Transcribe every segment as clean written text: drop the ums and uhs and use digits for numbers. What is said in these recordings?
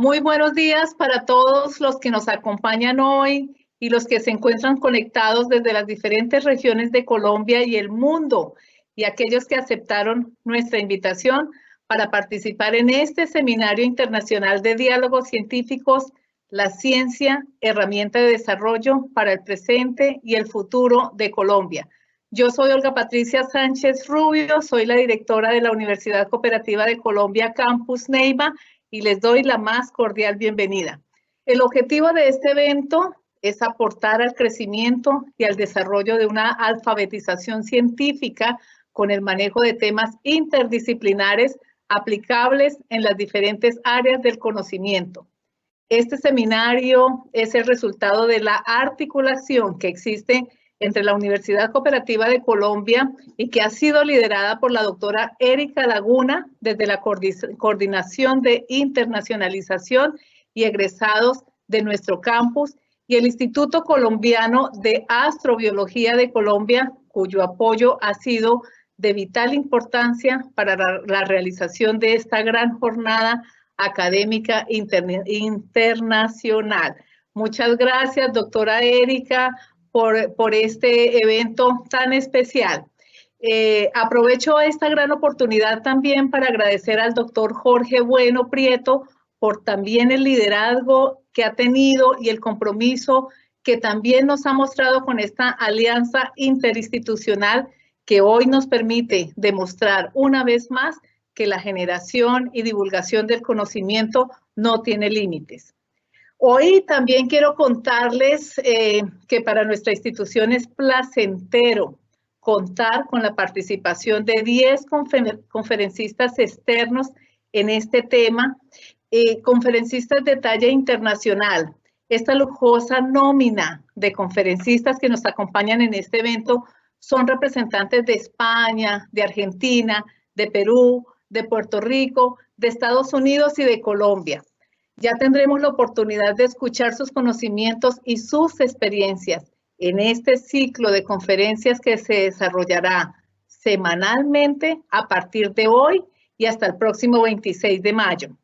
Muy buenos días para todos los que nos acompañan hoy y los que se encuentran conectados desde las diferentes regiones de Colombia y el mundo, y aquellos que aceptaron nuestra invitación para participar en este Seminario Internacional de Diálogos Científicos, la ciencia, herramienta de desarrollo para el presente y el futuro de Colombia. Yo soy Olga Patricia Sánchez Rubio, soy la directora de la Universidad Cooperativa de Colombia Campus Neiva y les doy la más cordial bienvenida. El objetivo de este evento es aportar al crecimiento y al desarrollo de una alfabetización científica con el manejo de temas interdisciplinares aplicables en las diferentes áreas del conocimiento. Este seminario es el resultado de la articulación que existe entre la Universidad Cooperativa de Colombia y que ha sido liderada por la doctora Erika Laguna desde la Coordinación de Internacionalización y Egresados de nuestro campus y el Instituto Colombiano de Astrobiología de Colombia, cuyo apoyo ha sido de vital importancia para la realización de esta gran jornada académica internacional. Muchas gracias, doctora Erika, por este evento tan especial. Aprovecho esta gran oportunidad también para agradecer al doctor Jorge Bueno Prieto por también el liderazgo que ha tenido y el compromiso que también nos ha mostrado con esta alianza interinstitucional que hoy nos permite demostrar una vez más que la generación y divulgación del conocimiento no tiene límites. Hoy también quiero contarles que para nuestra institución es placentero contar con la participación de 10 conferencistas externos en este tema, conferencistas de talla internacional. Esta lujosa nómina de conferencistas que nos acompañan en este evento son representantes de España, de Argentina, de Perú, de Puerto Rico, de Estados Unidos y de Colombia. Ya tendremos la oportunidad de escuchar sus conocimientos y sus experiencias en este ciclo de conferencias que se desarrollará semanalmente a partir de hoy y hasta el próximo 26 de mayo.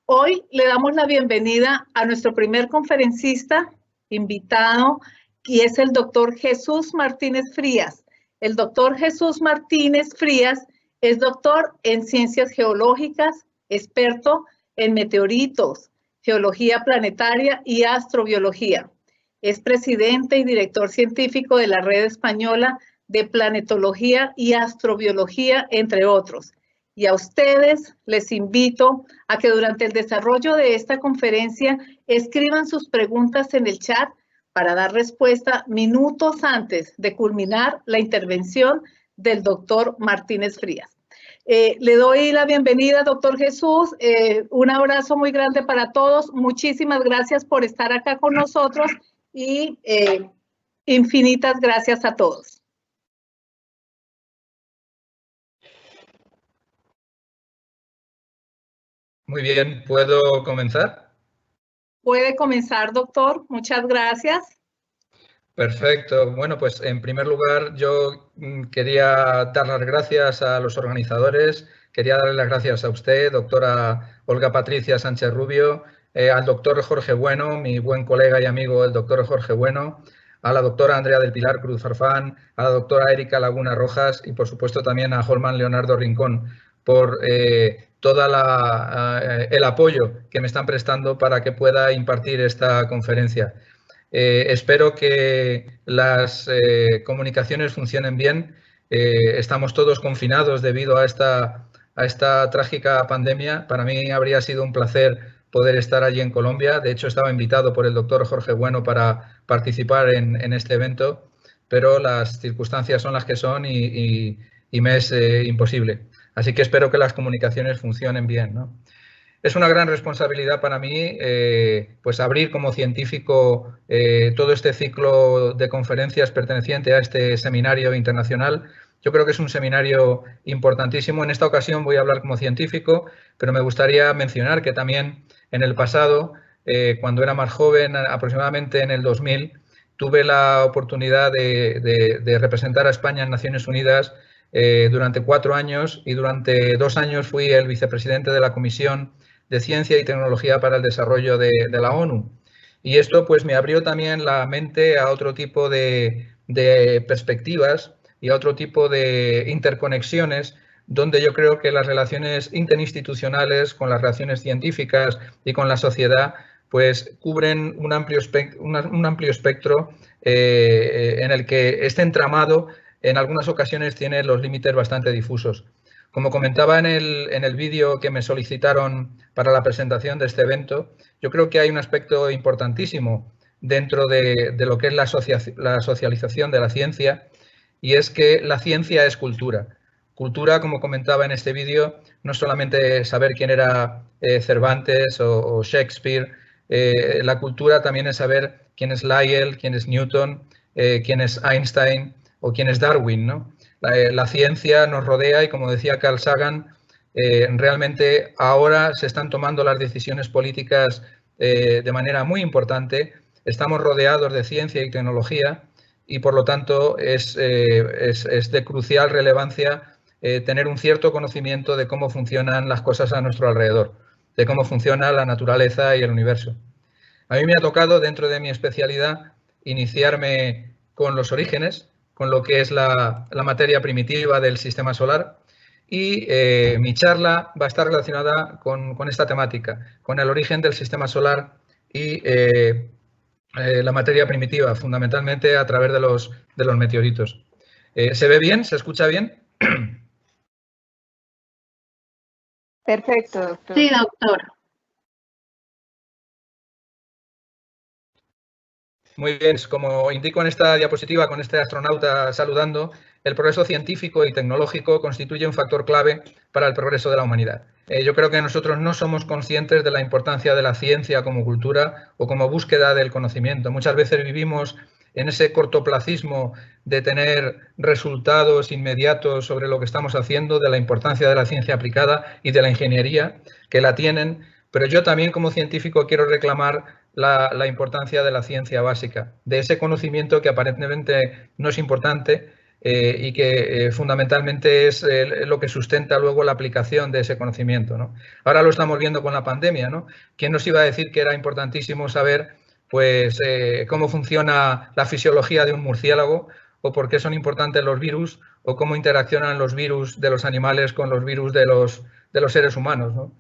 Hoy le damos la bienvenida a nuestro primer conferencista invitado, y es el doctor Jesús Martínez Frías. El doctor Jesús Martínez Frías es doctor en ciencias geológicas, experto en meteoritos, geología planetaria y astrobiología. Es presidente y director científico de la Red Española de Planetología y Astrobiología, entre otros. Y a ustedes les invito a que durante el desarrollo de esta conferencia escriban sus preguntas en el chat para dar respuesta minutos antes de culminar la intervención del doctor Martínez Frías. Le doy la bienvenida, doctor Jesús. Un abrazo muy grande para todos. Muchísimas gracias por estar acá con nosotros y infinitas gracias a todos. Muy bien, ¿puedo comenzar? Puede comenzar, doctor. Muchas gracias. Perfecto. Bueno, pues en primer lugar yo quería dar las gracias a los organizadores, quería darle las gracias a usted, doctora Olga Patricia Sánchez Rubio, al doctor Jorge Bueno, mi buen colega y amigo el doctor Jorge Bueno, a la doctora Andrea del Pilar Cruz Farfán, a la doctora Erika Laguna Rojas y por supuesto también a Holman Leonardo Rincón por todo el apoyo que me están prestando para que pueda impartir esta conferencia. Espero que las comunicaciones funcionen bien. Estamos todos confinados debido a esta trágica pandemia. Para mí habría sido un placer poder estar allí en Colombia. De hecho, estaba invitado por el doctor Jorge Bueno para participar en este evento, pero las circunstancias son las que son y me es imposible. Así que espero que las comunicaciones funcionen bien, ¿no? Es una gran responsabilidad para mí pues abrir como científico todo este ciclo de conferencias perteneciente a este seminario internacional. Yo creo que es un seminario importantísimo. En esta ocasión voy a hablar como científico, pero me gustaría mencionar que también en el pasado, cuando era más joven, aproximadamente en el 2000, tuve la oportunidad de representar a España en Naciones Unidas durante 4 años y durante 2 años fui el vicepresidente de la Comisión de Ciencia y Tecnología para el Desarrollo de la ONU. Y esto pues me abrió también la mente a otro tipo de perspectivas y a otro tipo de interconexiones, donde yo creo que las relaciones interinstitucionales con las relaciones científicas y con la sociedad pues cubren un amplio espectro en el que este entramado en algunas ocasiones tiene los límites bastante difusos. Como comentaba en el vídeo que me solicitaron para la presentación de este evento, yo creo que hay un aspecto importantísimo dentro de lo que es la socialización de la ciencia, y es que la ciencia es cultura. Cultura, como comentaba en este vídeo, no es solamente saber quién era Cervantes o Shakespeare, la cultura también es saber quién es Lyell, quién es Newton, quién es Einstein o quién es Darwin, ¿no? La ciencia nos rodea y, como decía Carl Sagan, realmente ahora se están tomando las decisiones políticas de manera muy importante. Estamos rodeados de ciencia y tecnología y, por lo tanto, es de crucial relevancia tener un cierto conocimiento de cómo funcionan las cosas a nuestro alrededor, de cómo funciona la naturaleza y el universo. A mí me ha tocado, dentro de mi especialidad, iniciarme con los orígenes, con lo que es la materia primitiva del sistema solar, y mi charla va a estar relacionada con esta temática, con el origen del sistema solar y la materia primitiva, fundamentalmente a través de los meteoritos. ¿Se ve bien? ¿Se escucha bien? Perfecto, doctor. Sí, doctor. Muy bien, como indico en esta diapositiva con este astronauta saludando, el progreso científico y tecnológico constituye un factor clave para el progreso de la humanidad. Yo creo que nosotros no somos conscientes de la importancia de la ciencia como cultura o como búsqueda del conocimiento. Muchas veces vivimos en ese cortoplacismo de tener resultados inmediatos sobre lo que estamos haciendo, de la importancia de la ciencia aplicada y de la ingeniería, que la tienen, pero yo también como científico quiero reclamar la importancia de la ciencia básica, de ese conocimiento que aparentemente no es importante y que fundamentalmente es lo que sustenta luego la aplicación de ese conocimiento, ¿no? Ahora lo estamos viendo con la pandemia, ¿no? ¿Quién nos iba a decir que era importantísimo saber pues, cómo funciona la fisiología de un murciélago, o por qué son importantes los virus, o cómo interaccionan los virus de los animales con los virus de los seres humanos, ¿no?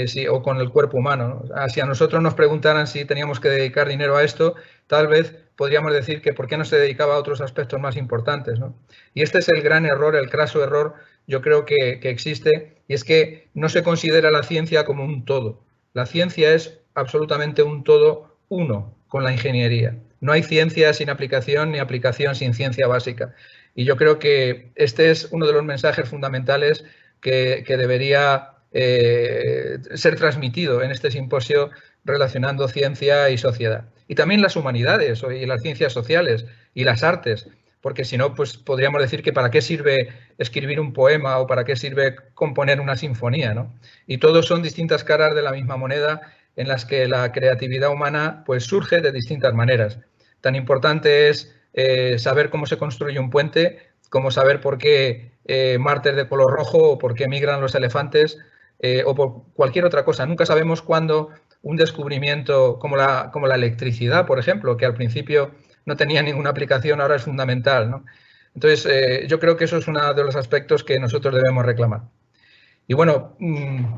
Sí, o con el cuerpo humano, ¿no? Si a nosotros nos preguntaran si teníamos que dedicar dinero a esto, tal vez podríamos decir que por qué no se dedicaba a otros aspectos más importantes, ¿no? Y este es el gran error, el craso error, yo creo que existe, y es que no se considera la ciencia como un todo. La ciencia es absolutamente un todo uno con la ingeniería. No hay ciencia sin aplicación ni aplicación sin ciencia básica. Y yo creo que este es uno de los mensajes fundamentales que debería ser transmitido en este simposio relacionando ciencia y sociedad. Y también las humanidades y las ciencias sociales y las artes, porque si no, pues podríamos decir que para qué sirve escribir un poema o para qué sirve componer una sinfonía, ¿no? Y todos son distintas caras de la misma moneda en las que la creatividad humana pues surge de distintas maneras. Tan importante es saber cómo se construye un puente, como saber por qué Marte es de color rojo o por qué migran los elefantes, o por cualquier otra cosa. Nunca sabemos cuándo un descubrimiento como la electricidad, por ejemplo, que al principio no tenía ninguna aplicación, ahora es fundamental, ¿no? Entonces, yo creo que eso es uno de los aspectos que nosotros debemos reclamar. Y bueno,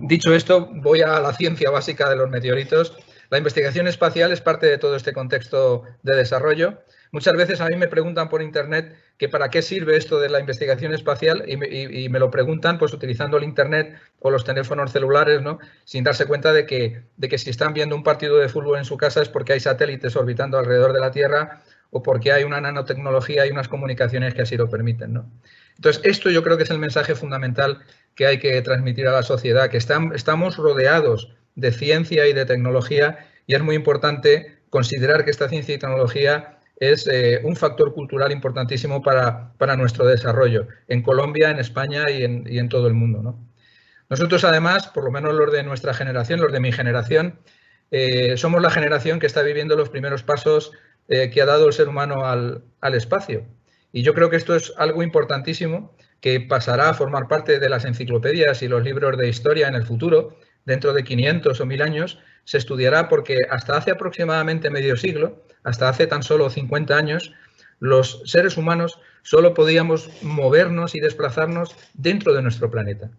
dicho esto, voy a la ciencia básica de los meteoritos. La investigación espacial es parte de todo este contexto de desarrollo. Muchas veces a mí me preguntan por internet que para qué sirve esto de la investigación espacial y me lo preguntan pues utilizando el internet o los teléfonos celulares, ¿no? Sin darse cuenta de que si están viendo un partido de fútbol en su casa es porque hay satélites orbitando alrededor de la Tierra o porque hay una nanotecnología y unas comunicaciones que así lo permiten, ¿no? Entonces, esto yo creo que es el mensaje fundamental que hay que transmitir a la sociedad, que estamos rodeados de ciencia y de tecnología y es muy importante considerar que esta ciencia y tecnología es un factor cultural importantísimo para nuestro desarrollo en Colombia, en España y en todo el mundo, ¿no? Nosotros, además, por lo menos los de nuestra generación, los de mi generación, somos la generación que está viviendo los primeros pasos que ha dado el ser humano al espacio. Y yo creo que esto es algo importantísimo que pasará a formar parte de las enciclopedias y los libros de historia en el futuro, dentro de 500 o 1000 años, se estudiará porque hasta hace aproximadamente medio siglo, hasta hace tan solo 50 años, los seres humanos solo podíamos movernos y desplazarnos dentro de nuestro planeta.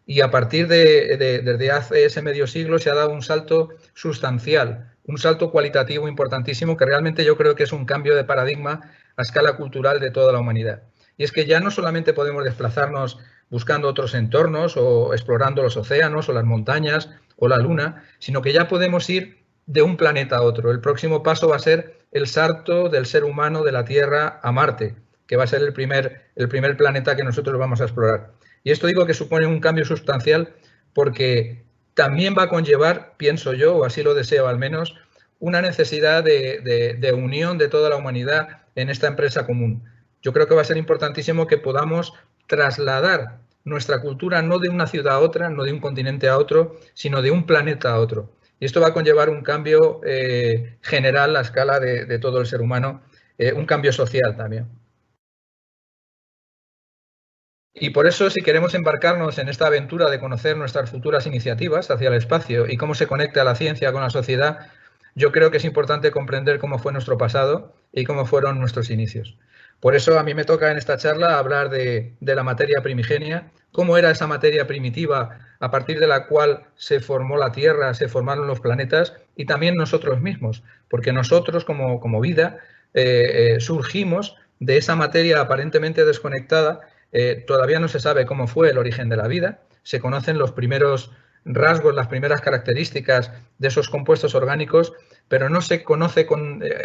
Y a partir desde hace ese medio siglo se ha dado un salto sustancial, un salto cualitativo importantísimo que realmente yo creo que es un cambio de paradigma a escala cultural de toda la humanidad. Y es que ya no solamente podemos desplazarnos buscando otros entornos o explorando los océanos o las montañas o la luna, sino que ya podemos ir de un planeta a otro. El próximo paso va a ser el salto del ser humano de la Tierra a Marte, que va a ser el primer planeta que nosotros vamos a explorar. Y esto digo que supone un cambio sustancial porque también va a conllevar, pienso yo, o así lo deseo al menos, una necesidad de unión de toda la humanidad en esta empresa común. Yo creo que va a ser importantísimo que podamos trasladar nuestra cultura no de una ciudad a otra, no de un continente a otro, sino de un planeta a otro. Y esto va a conllevar un cambio general a escala de todo el ser humano, un cambio social también. Y por eso, si queremos embarcarnos en esta aventura de conocer nuestras futuras iniciativas hacia el espacio y cómo se conecta la ciencia con la sociedad, yo creo que es importante comprender cómo fue nuestro pasado y cómo fueron nuestros inicios. Por eso a mí me toca en esta charla hablar de la materia primigenia, cómo era esa materia primitiva a partir de la cual se formó la Tierra, se formaron los planetas y también nosotros mismos, porque nosotros como vida surgimos de esa materia aparentemente desconectada. Todavía no se sabe cómo fue el origen de la vida, se conocen los primeros rasgos, las primeras características de esos compuestos orgánicos, pero no se conoce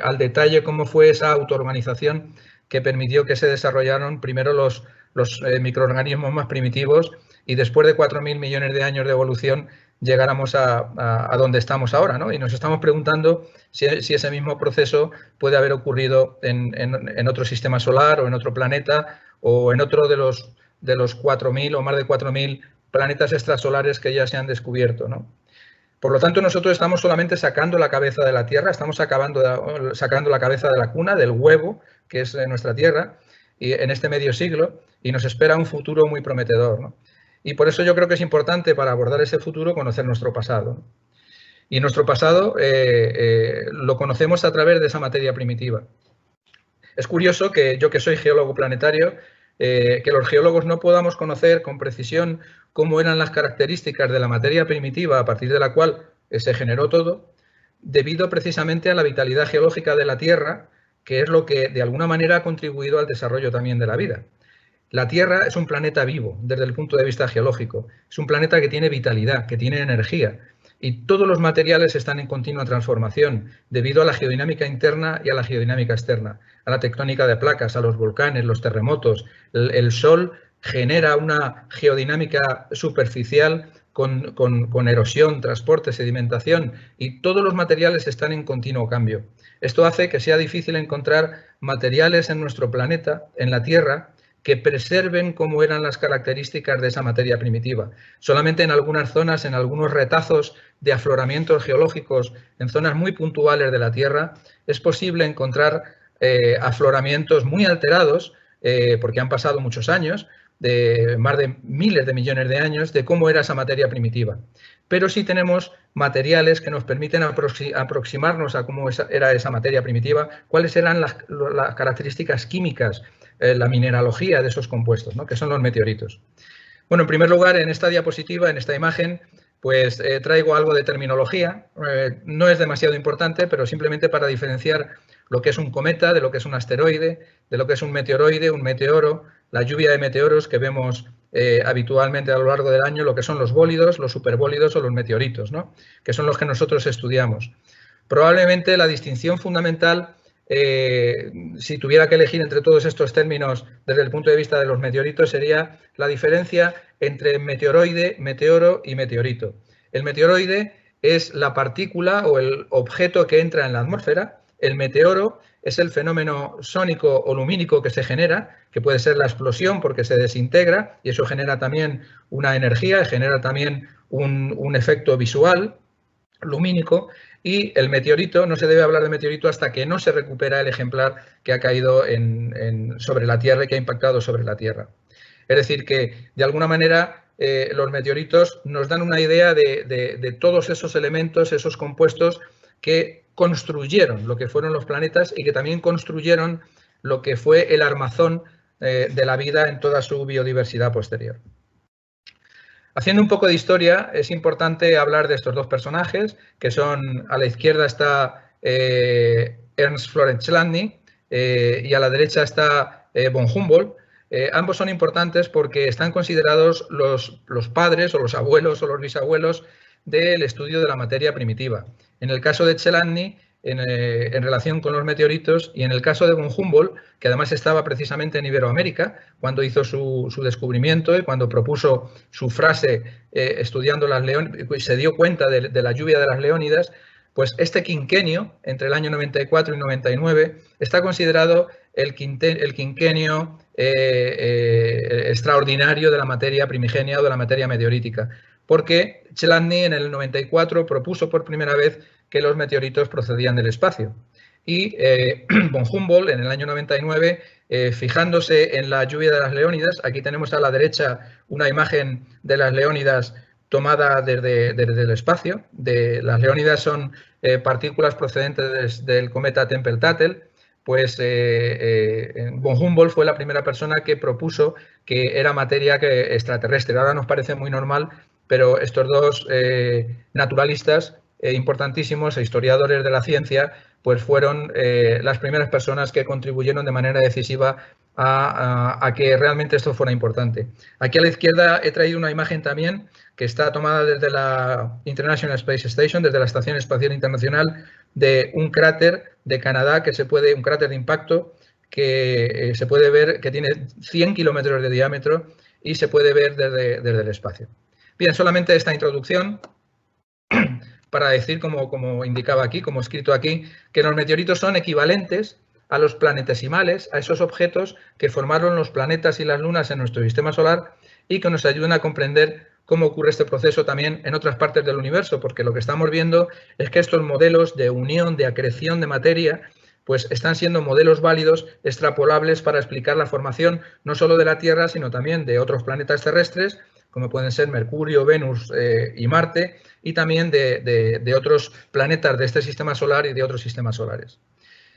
al detalle cómo fue esa autoorganización que permitió que se desarrollaran primero los microorganismos más primitivos y después de 4.000 millones de años de evolución llegáramos a donde estamos ahora, ¿no? Y nos estamos preguntando si ese mismo proceso puede haber ocurrido en otro sistema solar o en otro planeta o en otro de los 4.000 o más de 4.000 planetas extrasolares que ya se han descubierto, ¿no? Por lo tanto, nosotros estamos solamente sacando la cabeza de la Tierra, estamos sacando la cabeza de la cuna, del huevo, que es nuestra Tierra, y en este medio siglo, y nos espera un futuro muy prometedor, ¿no? Y por eso yo creo que es importante para abordar ese futuro conocer nuestro pasado, ¿no? Y nuestro pasado lo conocemos a través de esa materia primitiva. Es curioso que yo, que soy geólogo planetario, que los geólogos no podamos conocer con precisión cómo eran las características de la materia primitiva a partir de la cual se generó todo, debido precisamente a la vitalidad geológica de la Tierra, que es lo que de alguna manera ha contribuido al desarrollo también de la vida. La Tierra es un planeta vivo desde el punto de vista geológico, es un planeta que tiene vitalidad, que tiene energía, y todos los materiales están en continua transformación debido a la geodinámica interna y a la geodinámica externa, a la tectónica de placas, a los volcanes, los terremotos. El Sol genera una geodinámica superficial con erosión, transporte, sedimentación, y todos los materiales están en continuo cambio. Esto hace que sea difícil encontrar materiales en nuestro planeta, en la Tierra, que preserven cómo eran las características de esa materia primitiva. Solamente en algunas zonas, en algunos retazos de afloramientos geológicos, en zonas muy puntuales de la Tierra, es posible encontrar afloramientos muy alterados, porque han pasado muchos años, de más de miles de millones de años, de cómo era esa materia primitiva. Pero sí tenemos materiales que nos permiten aproximarnos a cómo era esa materia primitiva, cuáles eran las características químicas, la mineralogía de esos compuestos, ¿no? Que son los meteoritos. Bueno, en primer lugar, en esta diapositiva, en esta imagen, pues traigo algo de terminología. No es demasiado importante, pero simplemente para diferenciar lo que es un cometa de lo que es un asteroide, de lo que es un meteoroide, un meteoro, la lluvia de meteoros que vemos habitualmente a lo largo del año, lo que son los bólidos, los superbólidos o los meteoritos, ¿no? Que son los que nosotros estudiamos. Probablemente la distinción fundamental, si tuviera que elegir entre todos estos términos desde el punto de vista de los meteoritos, sería la diferencia entre meteoroide, meteoro y meteorito. El meteoroide es la partícula o el objeto que entra en la atmósfera. El meteoro es el fenómeno sónico o lumínico que se genera, que puede ser la explosión porque se desintegra y eso genera también una energía, genera también un efecto visual lumínico. Y el meteorito, no se debe hablar de meteorito hasta que no se recupera el ejemplar que ha caído sobre la Tierra y que ha impactado sobre la Tierra. Es decir, que de alguna manera los meteoritos nos dan una idea de todos esos elementos, esos compuestos que construyeron lo que fueron los planetas y que también construyeron lo que fue el armazón de la vida en toda su biodiversidad posterior. Haciendo un poco de historia, es importante hablar de estos dos personajes, que son, a la izquierda está Ernst Florent Chladni y a la derecha está von Humboldt. Ambos son importantes porque están considerados los padres o los abuelos o los bisabuelos del estudio de la materia primitiva. En el caso de Chladni, en relación con los meteoritos, y en el caso de von Humboldt, que además estaba precisamente en Iberoamérica cuando hizo su descubrimiento y cuando propuso su frase estudiando las leónidas, se dio cuenta de la lluvia de las leónidas, pues este quinquenio, entre el año 94 y 99, está considerado el quinquenio extraordinario de la materia primigenia o de la materia meteorítica, porque Chladni en el 94 propuso por primera vez que los meteoritos procedían del espacio. Y von Humboldt en el año 99, fijándose en la lluvia de las leónidas, aquí tenemos a la derecha una imagen de las leónidas tomada desde el espacio. Las leónidas son partículas procedentes del cometa Tempel-Tuttle. Pues von Humboldt fue la primera persona que propuso que era materia extraterrestre. Ahora nos parece muy normal, pero estos dos naturalistas importantísimos e historiadores de la ciencia, pues fueron las primeras personas que contribuyeron de manera decisiva a que realmente esto fuera importante. Aquí a la izquierda he traído una imagen también que está tomada desde la International Space Station, desde la Estación Espacial Internacional, de un cráter de Canadá un cráter de impacto que se puede ver, que tiene 100 kilómetros de diámetro y se puede ver desde el espacio. Bien, solamente esta introducción para decir, como indicaba aquí, como escrito aquí, que los meteoritos son equivalentes a los planetesimales, a esos objetos que formaron los planetas y las lunas en nuestro sistema solar y que nos ayudan a comprender cómo ocurre este proceso también en otras partes del universo, porque lo que estamos viendo es que estos modelos de unión, de acreción de materia, pues están siendo modelos válidos, extrapolables para explicar la formación no solo de la Tierra, sino también de otros planetas terrestres, como pueden ser Mercurio, Venus y Marte, y también de otros planetas de este sistema solar y de otros sistemas solares.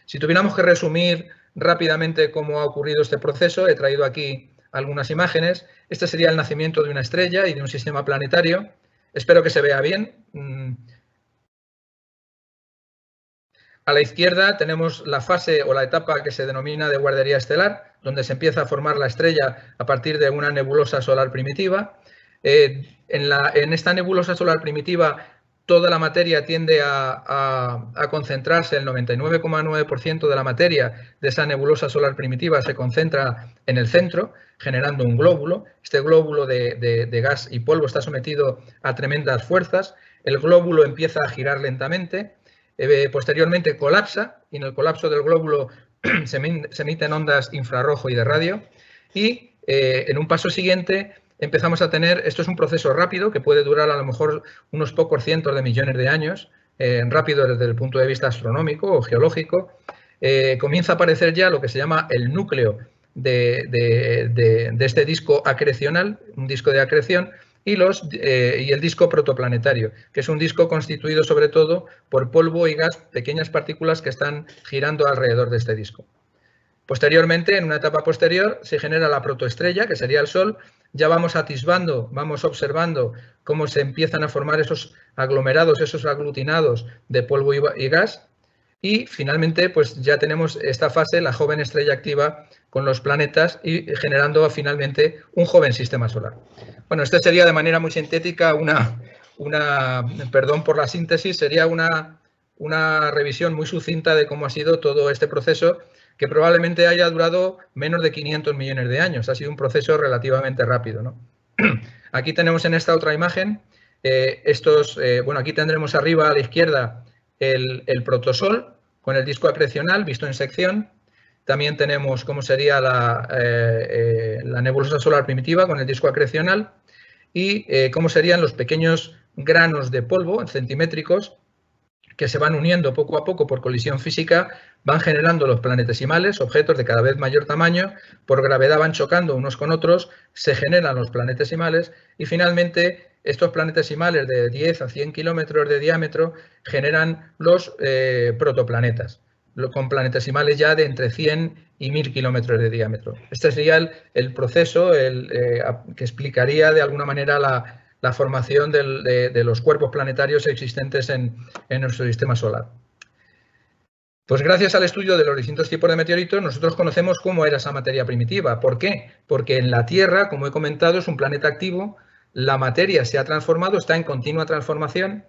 Si tuviéramos que resumir rápidamente cómo ha ocurrido este proceso, he traído aquí algunas imágenes. Este sería el nacimiento de una estrella y de un sistema planetario. Espero que se vea bien. A la izquierda tenemos la fase o la etapa que se denomina de guardería estelar, donde se empieza a formar la estrella a partir de una nebulosa solar primitiva. En esta nebulosa solar primitiva, toda la materia tiende a concentrarse, el 99,9% de la materia de esa nebulosa solar primitiva se concentra en el centro, generando un glóbulo. Este glóbulo de gas y polvo está sometido a tremendas fuerzas. El glóbulo empieza a girar lentamente, posteriormente colapsa y en el colapso del glóbulo se emiten ondas infrarrojo y de radio y en un paso siguiente empezamos a tener, esto es un proceso rápido que puede durar a lo mejor unos pocos cientos de millones de años, rápido desde el punto de vista astronómico o geológico, comienza a aparecer ya lo que se llama el núcleo de este disco acrecional, un disco de acreción, y el disco protoplanetario, que es un disco constituido sobre todo por polvo y gas, pequeñas partículas que están girando alrededor de este disco. Posteriormente, en una etapa posterior, se genera la protoestrella, que sería el Sol. Ya vamos atisbando, vamos observando cómo se empiezan a formar esos aglomerados, esos aglutinados de polvo y gas. Y finalmente, pues ya tenemos esta fase, la joven estrella activa con los planetas y generando finalmente un joven sistema solar. Bueno, esta sería de manera muy sintética perdón por la síntesis, sería una revisión muy sucinta de cómo ha sido todo este proceso, que probablemente haya durado menos de 500 millones de años. Ha sido un proceso relativamente rápido, ¿no? Aquí tenemos en esta otra imagen, bueno, aquí tendremos arriba a la izquierda el protosol con el disco acrecional visto en sección. También tenemos cómo sería la nebulosa solar primitiva con el disco acrecional y cómo serían los pequeños granos de polvo centimétricos que se van uniendo poco a poco por colisión física, van generando los planetesimales, objetos de cada vez mayor tamaño, por gravedad van chocando unos con otros, se generan los planetesimales y finalmente estos planetesimales de 10 a 100 kilómetros de diámetro generan los protoplanetas, con planetesimales ya de entre 100 y 1000 kilómetros de diámetro. Este sería el proceso que explicaría de alguna manera la formación de los cuerpos planetarios existentes en nuestro sistema solar. Pues gracias al estudio de los distintos tipos de meteoritos, nosotros conocemos cómo era esa materia primitiva. ¿Por qué? Porque en la Tierra, como he comentado, es un planeta activo, la materia se ha transformado, está en continua transformación.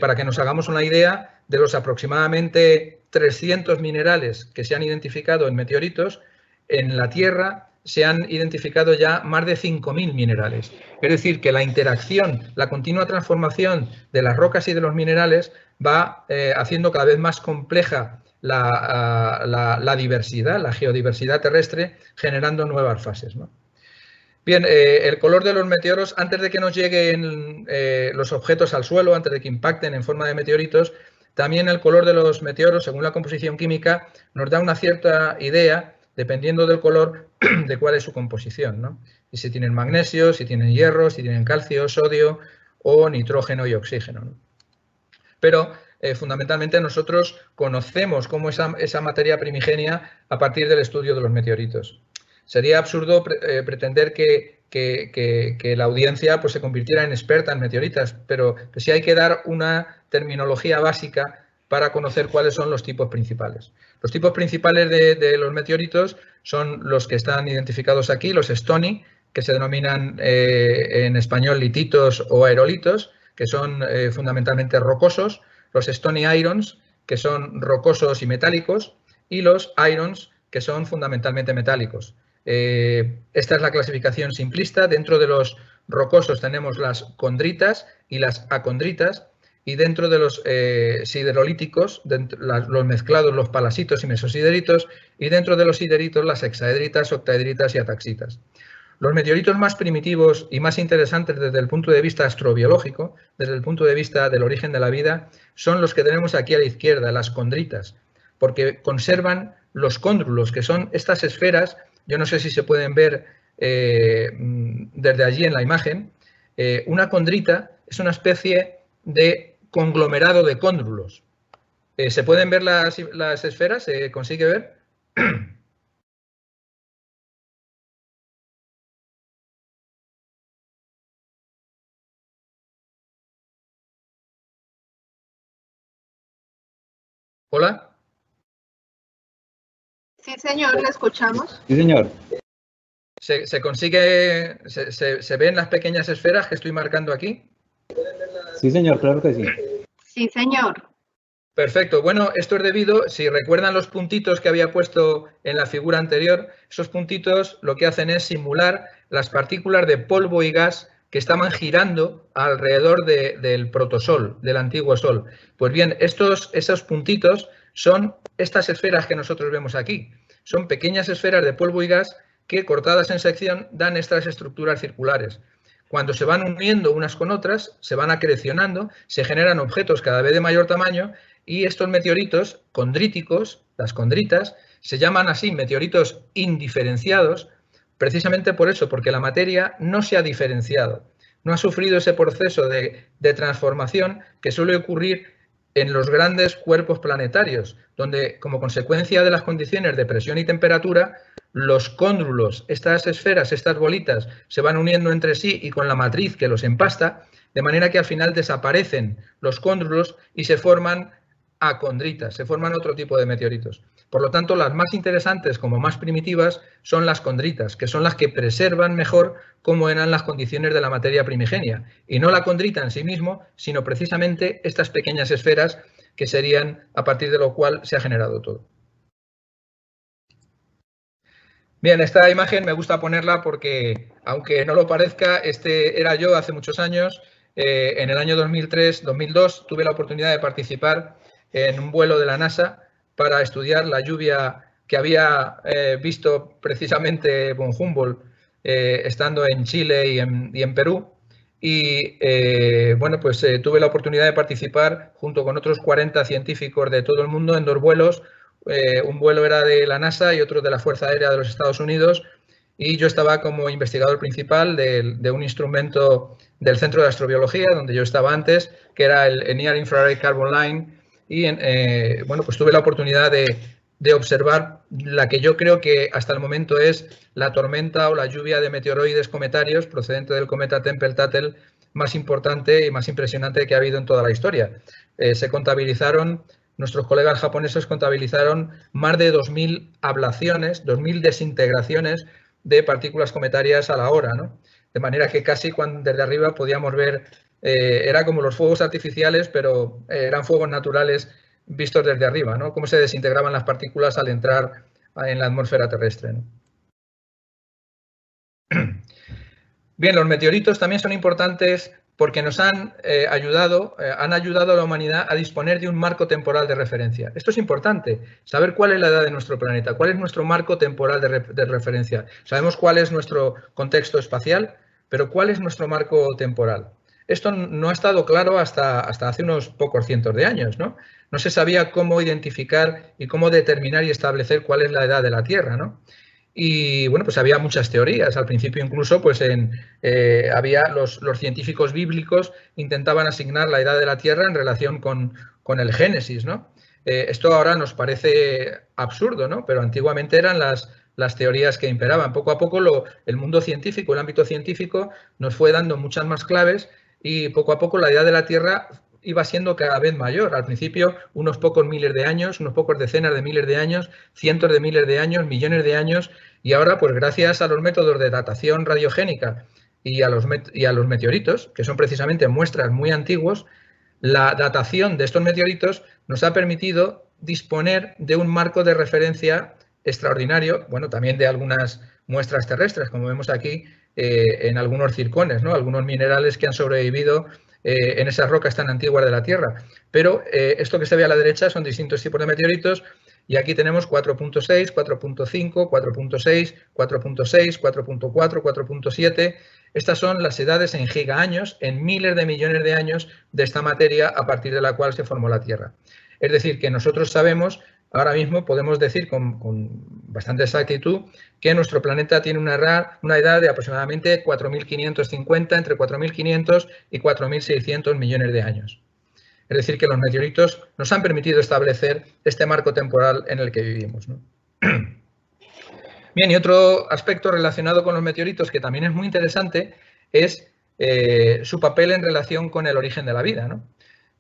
Para que nos hagamos una idea, de los aproximadamente 300 minerales que se han identificado en meteoritos, en la Tierra se han identificado ya más de 5.000 minerales. Es decir, que la interacción, la continua transformación de las rocas y de los minerales va haciendo cada vez más compleja la diversidad, la geodiversidad terrestre, generando nuevas fases, ¿no? Bien, el color de los meteoros, antes de que nos lleguen los objetos al suelo, antes de que impacten en forma de meteoritos, también el color de los meteoros, según la composición química, nos da una cierta idea, dependiendo del color, de cuál es su composición, ¿no? Y si tienen magnesio, si tienen hierro, si tienen calcio, sodio o nitrógeno y oxígeno, ¿no? Pero fundamentalmente nosotros conocemos cómo esa materia primigenia a partir del estudio de los meteoritos. Sería absurdo pretender que la audiencia pues, se convirtiera en experta en meteoritas, pero sí hay que dar una terminología básica para conocer cuáles son los tipos principales. Los tipos principales de los meteoritos son los que están identificados aquí, los stony, que se denominan en español lititos o aerolitos, que son fundamentalmente rocosos, los stony irons, que son rocosos y metálicos, y los irons, que son fundamentalmente metálicos. Esta es la clasificación simplista. Dentro de los rocosos tenemos las condritas y las acondritas, y dentro de los siderolíticos, los mezclados, los palasitos y mesosideritos, y dentro de los sideritos, las hexaedritas, octaedritas y ataxitas. Los meteoritos más primitivos y más interesantes desde el punto de vista astrobiológico, desde el punto de vista del origen de la vida, son los que tenemos aquí a la izquierda, las condritas, porque conservan los cóndrulos, que son estas esferas. Yo no sé si se pueden ver desde allí en la imagen. Una condrita es una especie de conglomerado de cóndrulos. ¿Se pueden ver las esferas? ¿Se consigue ver? ¿Hola? Sí, señor, le escuchamos. Sí, señor. ¿Se consigue, se ven las pequeñas esferas que estoy marcando aquí? Sí, señor, claro que sí. Sí, señor. Perfecto. Bueno, esto es debido, si recuerdan los puntitos que había puesto en la figura anterior, esos puntitos lo que hacen es simular las partículas de polvo y gas que estaban girando alrededor del protosol, del antiguo Sol. Pues bien, esos puntitos son estas esferas que nosotros vemos aquí. Son pequeñas esferas de polvo y gas que, cortadas en sección, dan estas estructuras circulares. Cuando se van uniendo unas con otras, se van acrecionando, se generan objetos cada vez de mayor tamaño, y estos meteoritos condríticos, las condritas, se llaman así meteoritos indiferenciados, precisamente por eso, porque la materia no se ha diferenciado, no ha sufrido ese proceso de transformación que suele ocurrir en los grandes cuerpos planetarios, donde como consecuencia de las condiciones de presión y temperatura, los cóndrulos, estas esferas, estas bolitas, se van uniendo entre sí y con la matriz que los empasta, de manera que al final desaparecen los cóndrulos y se forman acondritas, se forman otro tipo de meteoritos. Por lo tanto, las más interesantes como más primitivas son las condritas, que son las que preservan mejor cómo eran las condiciones de la materia primigenia. Y no la condrita en sí mismo, sino precisamente estas pequeñas esferas que serían a partir de lo cual se ha generado todo. Bien, esta imagen me gusta ponerla porque, aunque no lo parezca, este era yo hace muchos años. En el año 2003-2002 tuve la oportunidad de participar en un vuelo de la NASA para estudiar la lluvia que había visto precisamente von Humboldt estando en Chile y en Perú. Y bueno, pues tuve la oportunidad de participar junto con otros 40 científicos de todo el mundo en 2 vuelos. Un vuelo era de la NASA y otro de la Fuerza Aérea de los Estados Unidos, y yo estaba como investigador principal de un instrumento del Centro de Astrobiología, donde yo estaba antes, que era el Near Infrared Carbon Line, y bueno, pues tuve la oportunidad de observar la que yo creo que hasta el momento es la tormenta o la lluvia de meteoroides cometarios procedente del cometa Tempel-Tuttle más importante y más impresionante que ha habido en toda la historia. Se contabilizaron, nuestros colegas japoneses contabilizaron más de 2.000 ablaciones, 2.000 desintegraciones de partículas cometarias a la hora, ¿no? De manera que casi desde arriba podíamos ver, era como los fuegos artificiales, pero eran fuegos naturales vistos desde arriba, ¿no? Cómo se desintegraban las partículas al entrar en la atmósfera terrestre, ¿no? Bien, los meteoritos también son importantes porque nos han ayudado a la humanidad a disponer de un marco temporal de referencia. Esto es importante, saber cuál es la edad de nuestro planeta, cuál es nuestro marco temporal de referencia. Sabemos cuál es nuestro contexto espacial, pero cuál es nuestro marco temporal. Esto no ha estado claro hasta hace unos pocos cientos de años, ¿no? No se sabía cómo identificar y cómo determinar y establecer cuál es la edad de la Tierra, ¿no? Y bueno, pues había muchas teorías. Al principio incluso pues había los científicos bíblicos intentaban asignar la edad de la Tierra en relación con el Génesis, ¿no? Esto ahora nos parece absurdo, ¿no? Pero antiguamente eran las teorías que imperaban. Poco a poco el mundo científico, el ámbito científico nos fue dando muchas más claves y poco a poco la edad de la Tierra iba siendo cada vez mayor. Al principio unos pocos miles de años, unos pocos decenas de miles de años, cientos de miles de años, millones de años, y ahora pues gracias a los métodos de datación radiogénica y a los meteoritos, que son precisamente muestras muy antiguos, la datación de estos meteoritos nos ha permitido disponer de un marco de referencia extraordinario, bueno, también de algunas muestras terrestres, como vemos aquí en algunos circones, ¿no? Algunos minerales que han sobrevivido en esas rocas tan antiguas de la Tierra. Pero esto que se ve a la derecha son distintos tipos de meteoritos y aquí tenemos 4.6, 4.5, 4.6, 4.6, 4.4, 4.7. Estas son las edades en gigaaños, en miles de millones de años de esta materia a partir de la cual se formó la Tierra. Es decir, que nosotros sabemos, ahora mismo podemos decir con bastante exactitud que nuestro planeta tiene una edad de aproximadamente 4.550, entre 4.500 y 4.600 millones de años. Es decir, que los meteoritos nos han permitido establecer este marco temporal en el que vivimos, ¿no? Bien, y otro aspecto relacionado con los meteoritos que también es muy interesante es su papel en relación con el origen de la vida, ¿no?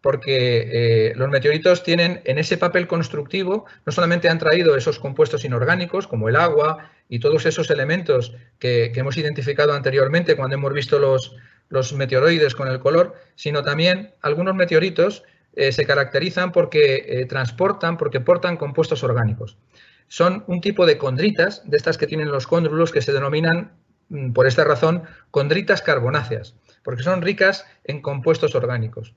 Porque los meteoritos tienen en ese papel constructivo, no solamente han traído esos compuestos inorgánicos como el agua y todos esos elementos que hemos identificado anteriormente cuando hemos visto los meteoroides con el color, sino también algunos meteoritos se caracterizan porque porque portan compuestos orgánicos. Son un tipo de condritas, de estas que tienen los cóndrulos, que se denominan, por esta razón, condritas carbonáceas, porque son ricas en compuestos orgánicos.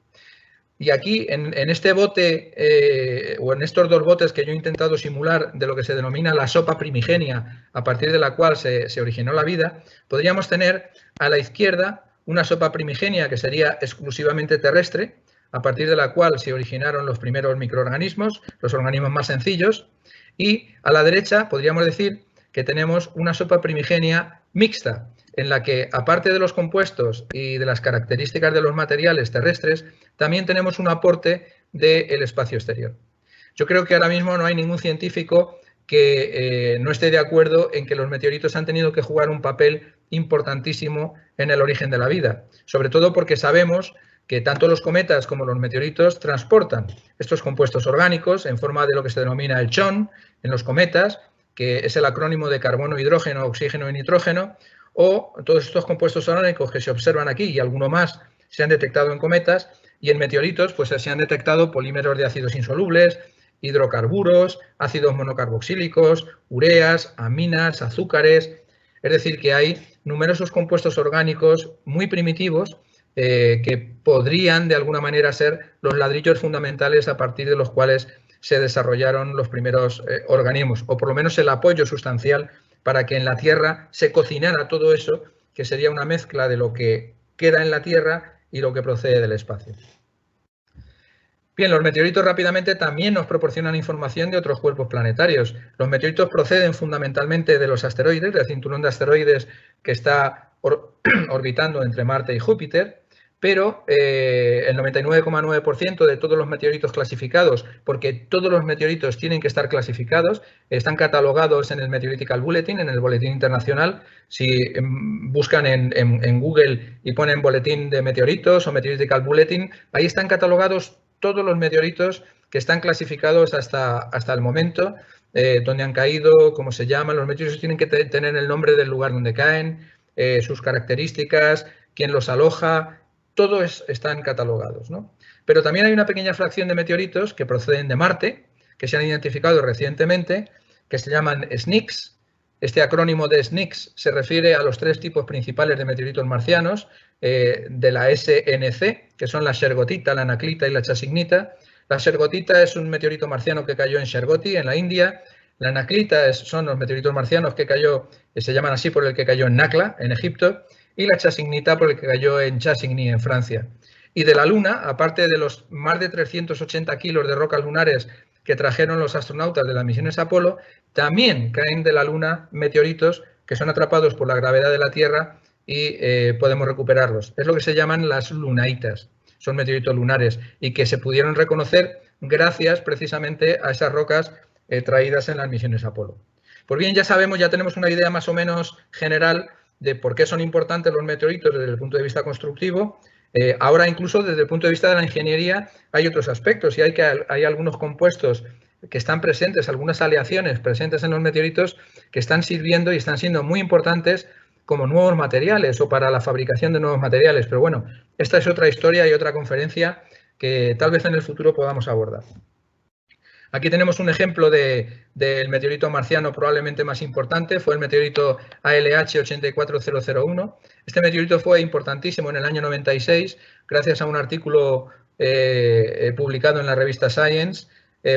Y aquí, en este bote, o en estos 2 botes que yo he intentado simular de lo que se denomina la sopa primigenia, a partir de la cual se originó la vida, podríamos tener a la izquierda una sopa primigenia que sería exclusivamente terrestre, a partir de la cual se originaron los primeros microorganismos, los organismos más sencillos, y a la derecha podríamos decir que tenemos una sopa primigenia mixta, en la que, aparte de los compuestos y de las características de los materiales terrestres, también tenemos un aporte del espacio exterior. Yo creo que ahora mismo no hay ningún científico que no esté de acuerdo en que los meteoritos han tenido que jugar un papel importantísimo en el origen de la vida, sobre todo porque sabemos que tanto los cometas como los meteoritos transportan estos compuestos orgánicos en forma de lo que se denomina el CHON en los cometas, que es el acrónimo de carbono, hidrógeno, oxígeno y nitrógeno, o todos estos compuestos orgánicos que se observan aquí y alguno más se han detectado en cometas, y en meteoritos pues se han detectado polímeros de ácidos insolubles, hidrocarburos, ácidos monocarboxílicos, ureas, aminas, azúcares. Es decir, que hay numerosos compuestos orgánicos muy primitivos que podrían de alguna manera ser los ladrillos fundamentales a partir de los cuales se desarrollaron los primeros organismos, o por lo menos el apoyo sustancial para que en la Tierra se cocinara todo eso, que sería una mezcla de lo que queda en la Tierra y lo que procede del espacio. Bien, los meteoritos rápidamente también nos proporcionan información de otros cuerpos planetarios. Los meteoritos proceden fundamentalmente de los asteroides, del cinturón de asteroides que está orbitando entre Marte y Júpiter, pero el 99,9% de todos los meteoritos clasificados, porque todos los meteoritos tienen que estar clasificados, están catalogados en el Meteoritical Bulletin, en el Boletín Internacional. Si buscan en Google y ponen Boletín de Meteoritos o Meteoritical Bulletin, ahí están catalogados todos los meteoritos que están clasificados hasta el momento, dónde han caído, cómo se llaman. Los meteoritos tienen que tener el nombre del lugar donde caen, sus características, quién los aloja, todos están catalogados, ¿no? Pero también hay una pequeña fracción de meteoritos que proceden de Marte, que se han identificado recientemente, que se llaman SNICS. Este acrónimo de SNICS se refiere a los 3 tipos principales de meteoritos marcianos, de la SNC, que son la Shergotita, la Anaclita y la Chasignita. La Shergotita es un meteorito marciano que cayó en Shergoti, en la India. La Anaclita son los meteoritos marcianos que cayó, se llaman así por el que cayó en Nakla, en Egipto, y la Chasignita por el que cayó en Chasigny, en Francia. Y de la Luna, aparte de los más de 380 kilos de rocas lunares que trajeron los astronautas de las misiones Apolo, también caen de la Luna meteoritos que son atrapados por la gravedad de la Tierra y podemos recuperarlos. Es lo que se llaman las lunaitas, son meteoritos lunares y que se pudieron reconocer gracias precisamente a esas rocas traídas en las misiones Apolo. Pues bien, ya sabemos, ya tenemos una idea más o menos general de por qué son importantes los meteoritos desde el punto de vista constructivo. Ahora incluso desde el punto de vista de la ingeniería hay otros aspectos y hay algunos compuestos que están presentes, algunas aleaciones presentes en los meteoritos que están sirviendo y están siendo muy importantes como nuevos materiales o para la fabricación de nuevos materiales. Pero bueno, esta es otra historia y otra conferencia que tal vez en el futuro podamos abordar. Aquí tenemos un ejemplo del meteorito marciano probablemente más importante, fue el meteorito ALH 84001. Este meteorito fue importantísimo en el año 96, gracias a un artículo publicado en la revista Science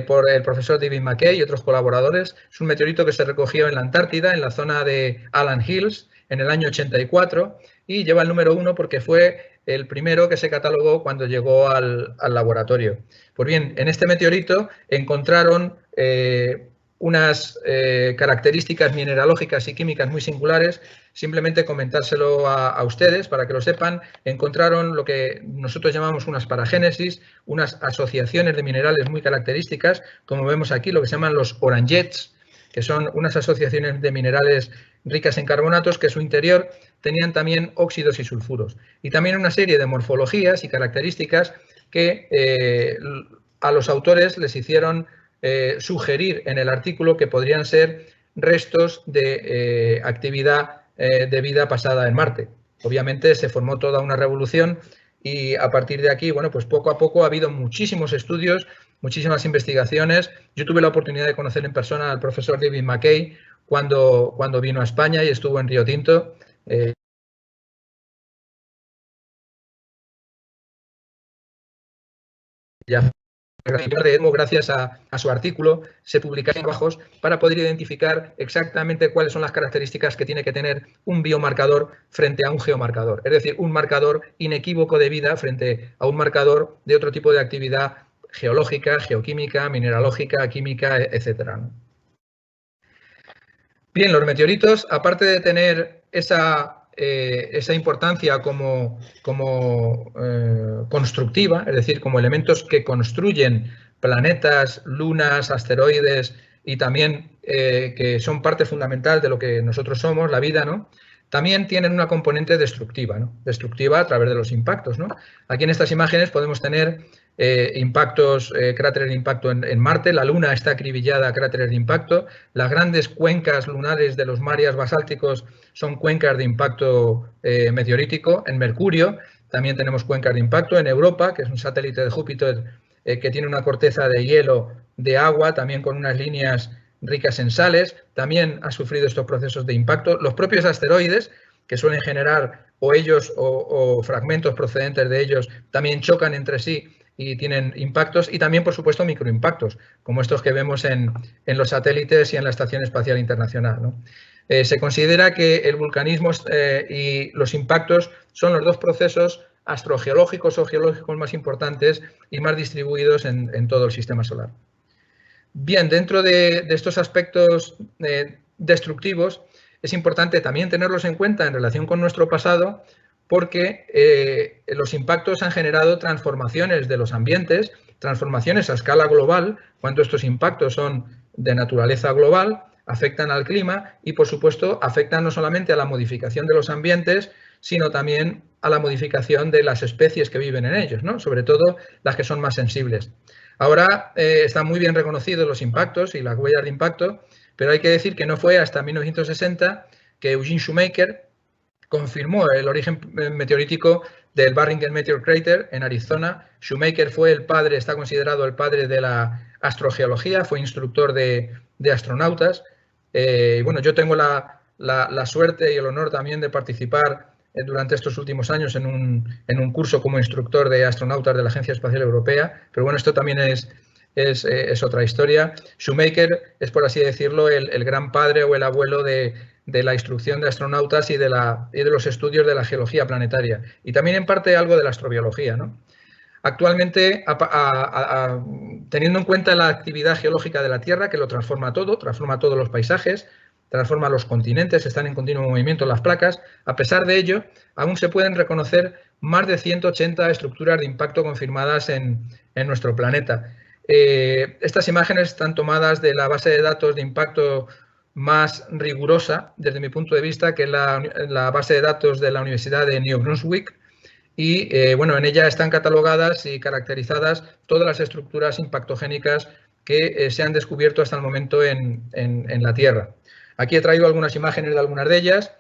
por el profesor David McKay y otros colaboradores. Es un meteorito que se recogió en la Antártida, en la zona de Allan Hills, en el año 84, y lleva el número 1 porque fue el primero que se catalogó cuando llegó al laboratorio. Pues bien, en este meteorito encontraron unas características mineralógicas y químicas muy singulares. Simplemente comentárselo a ustedes para que lo sepan. Encontraron lo que nosotros llamamos unas paragénesis, unas asociaciones de minerales muy características, como vemos aquí, lo que se llaman los orangets, que son unas asociaciones de minerales ricas en carbonatos que en su interior tenían también óxidos y sulfuros. Y también una serie de morfologías y características que a los autores les hicieron sugerir en el artículo que podrían ser restos de actividad de vida pasada en Marte. Obviamente se formó toda una revolución y a partir de aquí, bueno, pues poco a poco ha habido muchísimos estudios, muchísimas investigaciones. Yo tuve la oportunidad de conocer en persona al profesor David McKay cuando vino a España y estuvo en Río Tinto. Gracias a su artículo, se publicaron trabajos para poder identificar exactamente cuáles son las características que tiene que tener un biomarcador frente a un geomarcador. Es decir, un marcador inequívoco de vida frente a un marcador de otro tipo de actividad geológica, geoquímica, mineralógica, química, etc. Bien, los meteoritos, aparte de tener esa importancia como constructiva, es decir, como elementos que construyen planetas, lunas, asteroides y también que son parte fundamental de lo que nosotros somos, la vida, ¿no? También tienen una componente destructiva, ¿no? Destructiva a través de los impactos, ¿no? Aquí en estas imágenes podemos tener impactos, cráteres de impacto en Marte, la Luna está acribillada a cráteres de impacto, las grandes cuencas lunares de los mares basálticos son cuencas de impacto meteorítico. En Mercurio también tenemos cuencas de impacto. En Europa, que es un satélite de Júpiter que tiene una corteza de hielo de agua, también con unas líneas ricas en sales, también ha sufrido estos procesos de impacto. Los propios asteroides, que suelen generar o ellos o fragmentos procedentes de ellos, también chocan entre sí y tienen impactos, y también, por supuesto, microimpactos, como estos que vemos en los satélites y en la Estación Espacial Internacional, ¿no? Se considera que el vulcanismo y los impactos son los dos procesos astrogeológicos o geológicos más importantes y más distribuidos en todo el sistema solar. Bien, dentro de estos aspectos destructivos es importante también tenerlos en cuenta en relación con nuestro pasado, porque los impactos han generado transformaciones de los ambientes, transformaciones a escala global, cuando estos impactos son de naturaleza global, afectan al clima y, por supuesto, afectan no solamente a la modificación de los ambientes, sino también a la modificación de las especies que viven en ellos, ¿no? Sobre todo las que son más sensibles. Ahora están muy bien reconocidos los impactos y las huellas de impacto, pero hay que decir que no fue hasta 1960 que Eugene Shoemaker confirmó el origen meteorítico del Barringer Meteor Crater en Arizona. Shoemaker fue el padre, está considerado el padre de la astrogeología, fue instructor de astronautas. Bueno, yo tengo la suerte y el honor también de participar durante estos últimos años en un curso como instructor de astronautas de la Agencia Espacial Europea, pero bueno, esto también es otra historia. Shoemaker es, por así decirlo, el gran padre o el abuelo de la instrucción de astronautas y de los estudios de la geología planetaria y también en parte algo de la astrobiología, ¿no? Actualmente, teniendo en cuenta la actividad geológica de la Tierra, que lo transforma todos los paisajes, transforma los continentes, están en continuo movimiento las placas, a pesar de ello, aún se pueden reconocer más de 180 estructuras de impacto confirmadas en nuestro planeta. Estas imágenes están tomadas de la base de datos de impacto más rigurosa, desde mi punto de vista, que es la base de datos de la Universidad de New Brunswick, y bueno, en ella están catalogadas y caracterizadas todas las estructuras impactogénicas que se han descubierto hasta el momento en la Tierra. Aquí he traído algunas imágenes de algunas de ellas.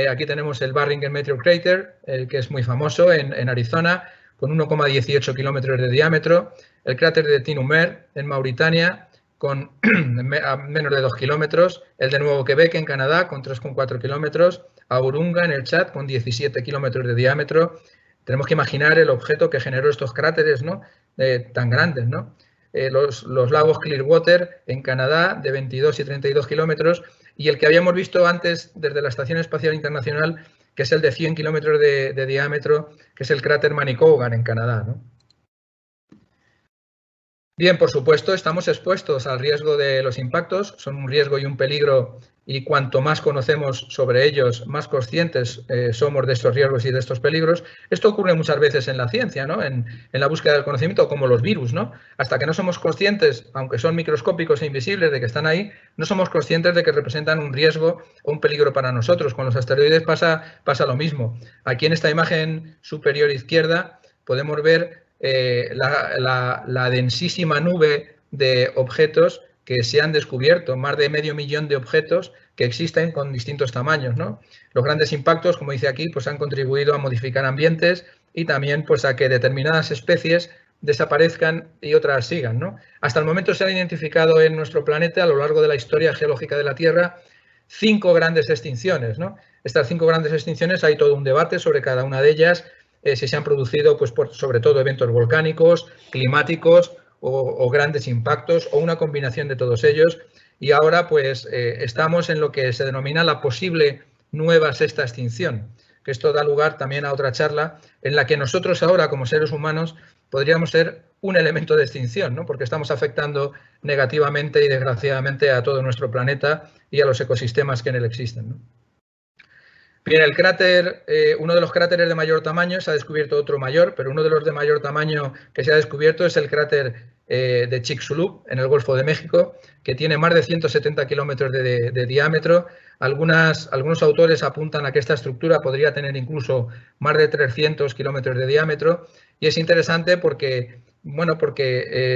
Aquí tenemos el Barringer Meteor Crater, que es muy famoso en Arizona, con 1,18 kilómetros de diámetro. El cráter de Tinummer, en Mauritania, con menos de 2 kilómetros. El de Nuevo Quebec, en Canadá, con 3,4 kilómetros. Aurunga, en el Chad, con 17 kilómetros de diámetro. Tenemos que imaginar el objeto que generó estos cráteres, ¿no? Tan grandes, ¿no? Los lagos Clearwater, en Canadá, de 22 y 32 kilómetros. Y el que habíamos visto antes desde la Estación Espacial Internacional, que es el de 100 kilómetros de diámetro, que es el cráter Manicouagan, en Canadá, ¿no? Bien, por supuesto, estamos expuestos al riesgo de los impactos, son un riesgo y un peligro, y cuanto más conocemos sobre ellos, más conscientes somos de estos riesgos y de estos peligros. Esto ocurre muchas veces en la ciencia, ¿no? En la búsqueda del conocimiento, como los virus, ¿no? Hasta que no somos conscientes, aunque son microscópicos e invisibles, de que están ahí, no somos conscientes de que representan un riesgo o un peligro para nosotros. Con los asteroides pasa lo mismo. Aquí en esta imagen superior izquierda podemos ver la densísima nube de objetos que se han descubierto, más de 500.000 de objetos que existen con distintos tamaños, ¿no? Los grandes impactos, como dice aquí, pues han contribuido a modificar ambientes y también pues a que determinadas especies desaparezcan y otras sigan, ¿no? Hasta el momento se han identificado en nuestro planeta, a lo largo de la historia geológica de la Tierra, 5 grandes extinciones, ¿no? Estas 5 grandes extinciones, hay todo un debate sobre cada una de ellas, si se han producido, pues, sobre todo eventos volcánicos, climáticos o grandes impactos o una combinación de todos ellos. Y ahora pues estamos en lo que se denomina la posible nueva sexta extinción, que esto da lugar también a otra charla en la que nosotros ahora como seres humanos podríamos ser un elemento de extinción, ¿no? Porque estamos afectando negativamente y desgraciadamente a todo nuestro planeta y a los ecosistemas que en él existen, ¿no? Bien, el cráter, uno de los cráteres de mayor tamaño, se ha descubierto otro mayor, pero uno de los de mayor tamaño que se ha descubierto es el cráter de Chicxulub, en el Golfo de México, que tiene más de 170 kilómetros de diámetro. Algunos autores apuntan a que esta estructura podría tener incluso más de 300 kilómetros de diámetro, y es interesante porque, bueno,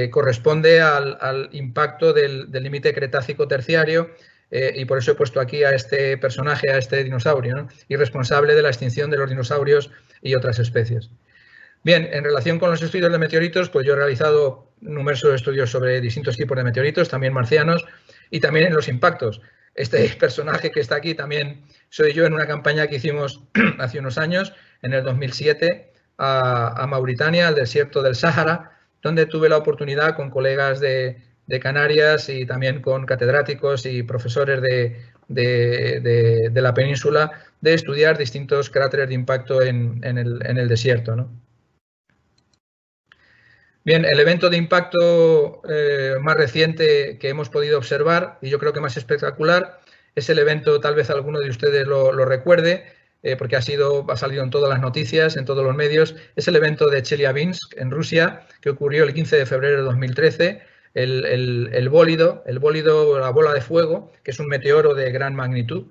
corresponde al impacto del límite Cretácico terciario, y por eso he puesto aquí a este personaje, a este dinosaurio, ¿no? Y responsable de la extinción de los dinosaurios y otras especies. Bien, en relación con los estudios de meteoritos, pues yo he realizado numerosos estudios sobre distintos tipos de meteoritos, también marcianos, y también en los impactos. Este personaje que está aquí también soy yo en una campaña que hicimos hace unos años, en el 2007, a Mauritania, al desierto del Sáhara, donde tuve la oportunidad con colegas de Canarias y también con catedráticos y profesores de de la península de estudiar distintos cráteres de impacto en el desierto, ¿no? Bien, el evento de impacto más reciente que hemos podido observar, y yo creo que más espectacular, es el evento, tal vez alguno de ustedes lo recuerde, porque ha salido en todas las noticias, en todos los medios, es el evento de Chelyabinsk, en Rusia, que ocurrió el 15 de febrero de 2013, el bólido, la bola de fuego, que es un meteoro de gran magnitud.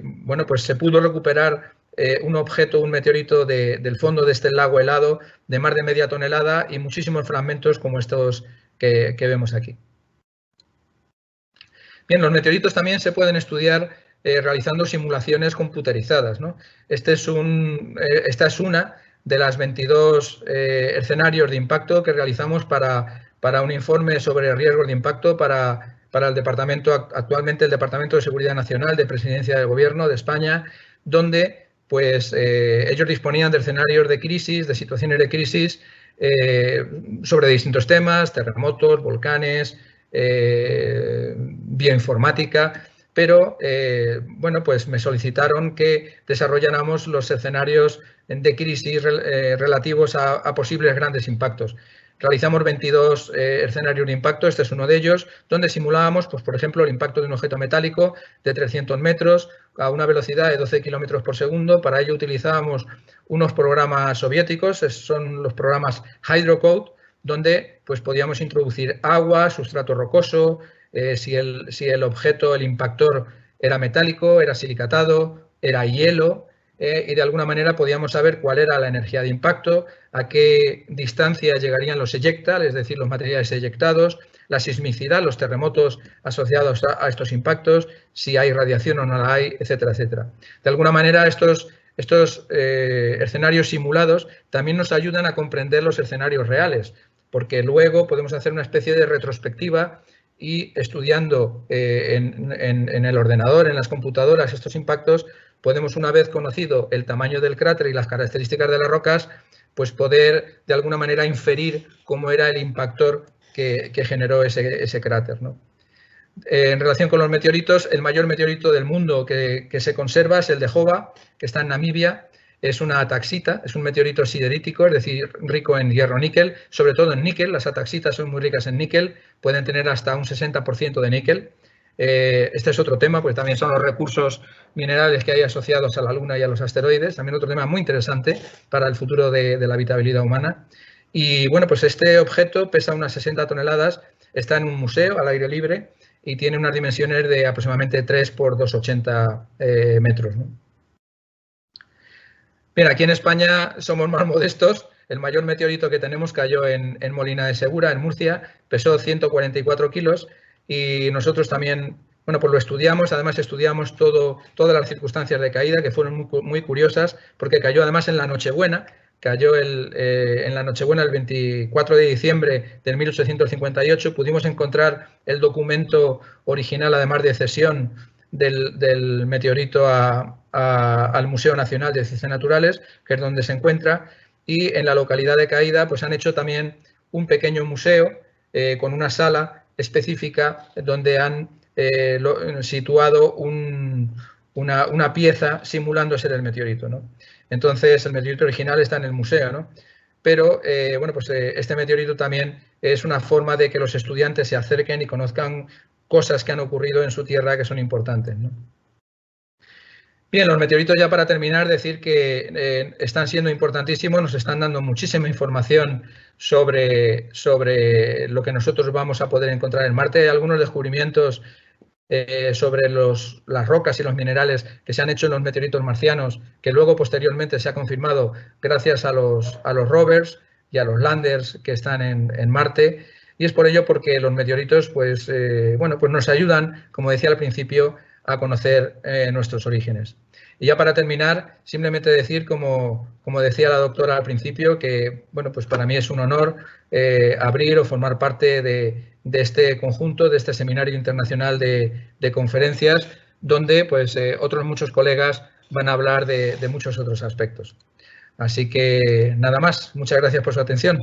Bueno, pues se pudo recuperar un meteorito del fondo de este lago helado de más de media tonelada y muchísimos fragmentos como estos que vemos aquí. Bien, los meteoritos también se pueden estudiar realizando simulaciones computerizadas, ¿no? Esta es una de las 22 escenarios de impacto que realizamos para un informe sobre riesgos de impacto para el departamento, actualmente el Departamento de Seguridad Nacional de Presidencia del Gobierno de España, donde pues ellos disponían de escenarios de crisis, de situaciones de crisis sobre distintos temas, terremotos, volcanes, bioinformática, pero bueno, pues me solicitaron que desarrolláramos los escenarios de crisis relativos a posibles grandes impactos. Realizamos 22 escenarios de impacto, este es uno de ellos, donde simulábamos, pues, por ejemplo, el impacto de un objeto metálico de 300 metros a una velocidad de 12 kilómetros por segundo. Para ello utilizábamos unos programas soviéticos, son los programas Hydrocode, donde pues, podíamos introducir agua, sustrato rocoso, si el objeto, el impactor, era metálico, era silicatado, era hielo, y de alguna manera podíamos saber cuál era la energía de impacto, a qué distancia llegarían los eyecta, es decir, los materiales eyectados, la sismicidad, los terremotos asociados a estos impactos, si hay radiación o no la hay, etcétera, etcétera. De alguna manera, estos escenarios simulados también nos ayudan a comprender los escenarios reales, porque luego podemos hacer una especie de retrospectiva y estudiando en el ordenador, en las computadoras, estos impactos, podemos, una vez conocido el tamaño del cráter y las características de las rocas, pues poder de alguna manera inferir cómo era el impactor que generó ese cráter, ¿no? En relación con los meteoritos, el mayor meteorito del mundo que se conserva es el de Jova, que está en Namibia. Es una ataxita, es un meteorito siderítico, es decir, rico en hierro-níquel, sobre todo en níquel. Las ataxitas son muy ricas en níquel, pueden tener hasta un 60% de níquel. Este es otro tema, porque también son los recursos minerales que hay asociados a la Luna y a los asteroides. También otro tema muy interesante para el futuro de la habitabilidad humana. Y bueno, pues este objeto pesa unas 60 toneladas, está en un museo al aire libre y tiene unas dimensiones de aproximadamente 3 por 2,80 metros, ¿no? Bien, aquí en España somos más modestos. El mayor meteorito que tenemos cayó en Molina de Segura, en Murcia, pesó 144 kilos y nosotros también, bueno, pues lo estudiamos. Además estudiamos todas las circunstancias de caída, que fueron muy curiosas, porque cayó además en la Nochebuena. Cayó en la Nochebuena el 24 de diciembre de 1858. Pudimos encontrar el documento original, además de cesión del meteorito al Museo Nacional de Ciencias Naturales, que es donde se encuentra, y en la localidad de caída pues han hecho también un pequeño museo con una sala específica donde han situado una pieza simulando ser el meteorito, ¿no? Entonces, el meteorito original está en el museo, ¿no? Pero, bueno, pues este meteorito también es una forma de que los estudiantes se acerquen y conozcan cosas que han ocurrido en su tierra que son importantes, ¿no? Bien, los meteoritos, ya para terminar, decir que están siendo importantísimos, nos están dando muchísima información sobre lo que nosotros vamos a poder encontrar en Marte. Hay algunos descubrimientos sobre las rocas y los minerales que se han hecho en los meteoritos marcianos, que luego posteriormente se ha confirmado gracias a los rovers y a los landers que están en Marte. Y es por ello porque los meteoritos pues, bueno, pues nos ayudan, como decía al principio, a conocer nuestros orígenes. Y ya para terminar, simplemente decir, como decía la doctora al principio, que bueno, pues para mí es un honor abrir o formar parte de este conjunto, de este seminario internacional de conferencias, donde pues otros muchos colegas van a hablar de muchos otros aspectos. Así que nada más, muchas gracias por su atención.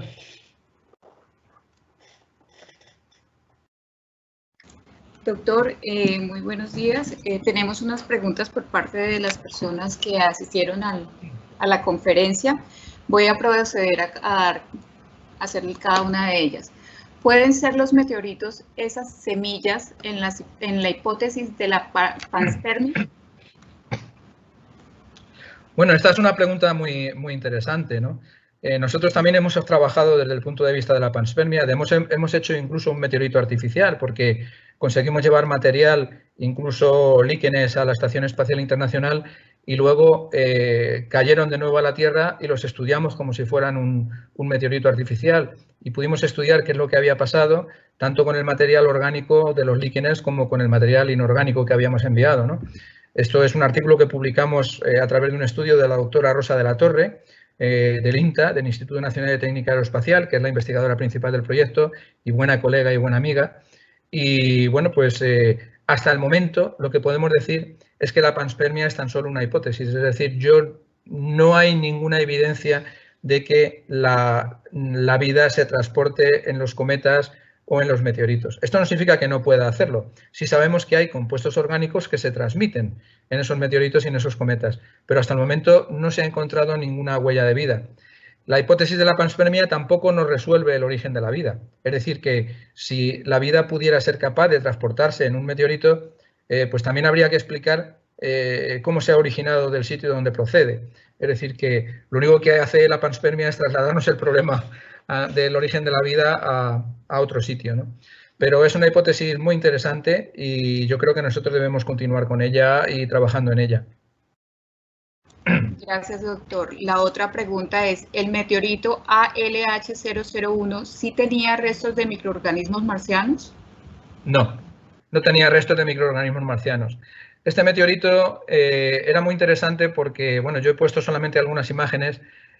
Doctor, muy buenos días. Tenemos unas preguntas por parte de las personas que asistieron a la conferencia. Voy a proceder a hacer cada una de ellas. ¿Pueden ser los meteoritos esas semillas en la hipótesis de la panspermia? Bueno, esta es una pregunta muy interesante, ¿no? Nosotros también hemos trabajado desde el punto de vista de la panspermia. Hemos hecho incluso un meteorito artificial porque conseguimos llevar material, incluso líquenes, a la Estación Espacial Internacional y luego cayeron de nuevo a la Tierra y los estudiamos como si fueran un meteorito artificial y pudimos estudiar qué es lo que había pasado tanto con el material orgánico de los líquenes como con el material inorgánico que habíamos enviado, ¿no? Esto es un artículo que publicamos a través de un estudio de la doctora Rosa de la Torre, del INTA, del Instituto Nacional de Técnica Aeroespacial, que es la investigadora principal del proyecto y buena colega y buena amiga. Y bueno, pues hasta el momento lo que podemos decir es que la panspermia es tan solo una hipótesis, es decir, no hay ninguna evidencia de que la vida se transporte en los cometas o en los meteoritos. Esto no significa que no pueda hacerlo. Sí sabemos que hay compuestos orgánicos que se transmiten en esos meteoritos y en esos cometas, pero hasta el momento no se ha encontrado ninguna huella de vida. La hipótesis de la panspermia tampoco nos resuelve el origen de la vida. Es decir, que si la vida pudiera ser capaz de transportarse en un meteorito, pues también habría que explicar cómo se ha originado del sitio donde procede. Es decir, que lo único que hace la panspermia es trasladarnos el problema del origen de la vida a otro sitio, ¿no? Pero es una hipótesis muy interesante y yo creo que nosotros debemos continuar con ella y trabajando en ella. Gracias, doctor. La otra pregunta es, ¿el meteorito ALH001 sí tenía restos de microorganismos marcianos? No, no tenía restos de microorganismos marcianos. Este meteorito era muy interesante porque, bueno, yo he puesto solamente algunas imágenes.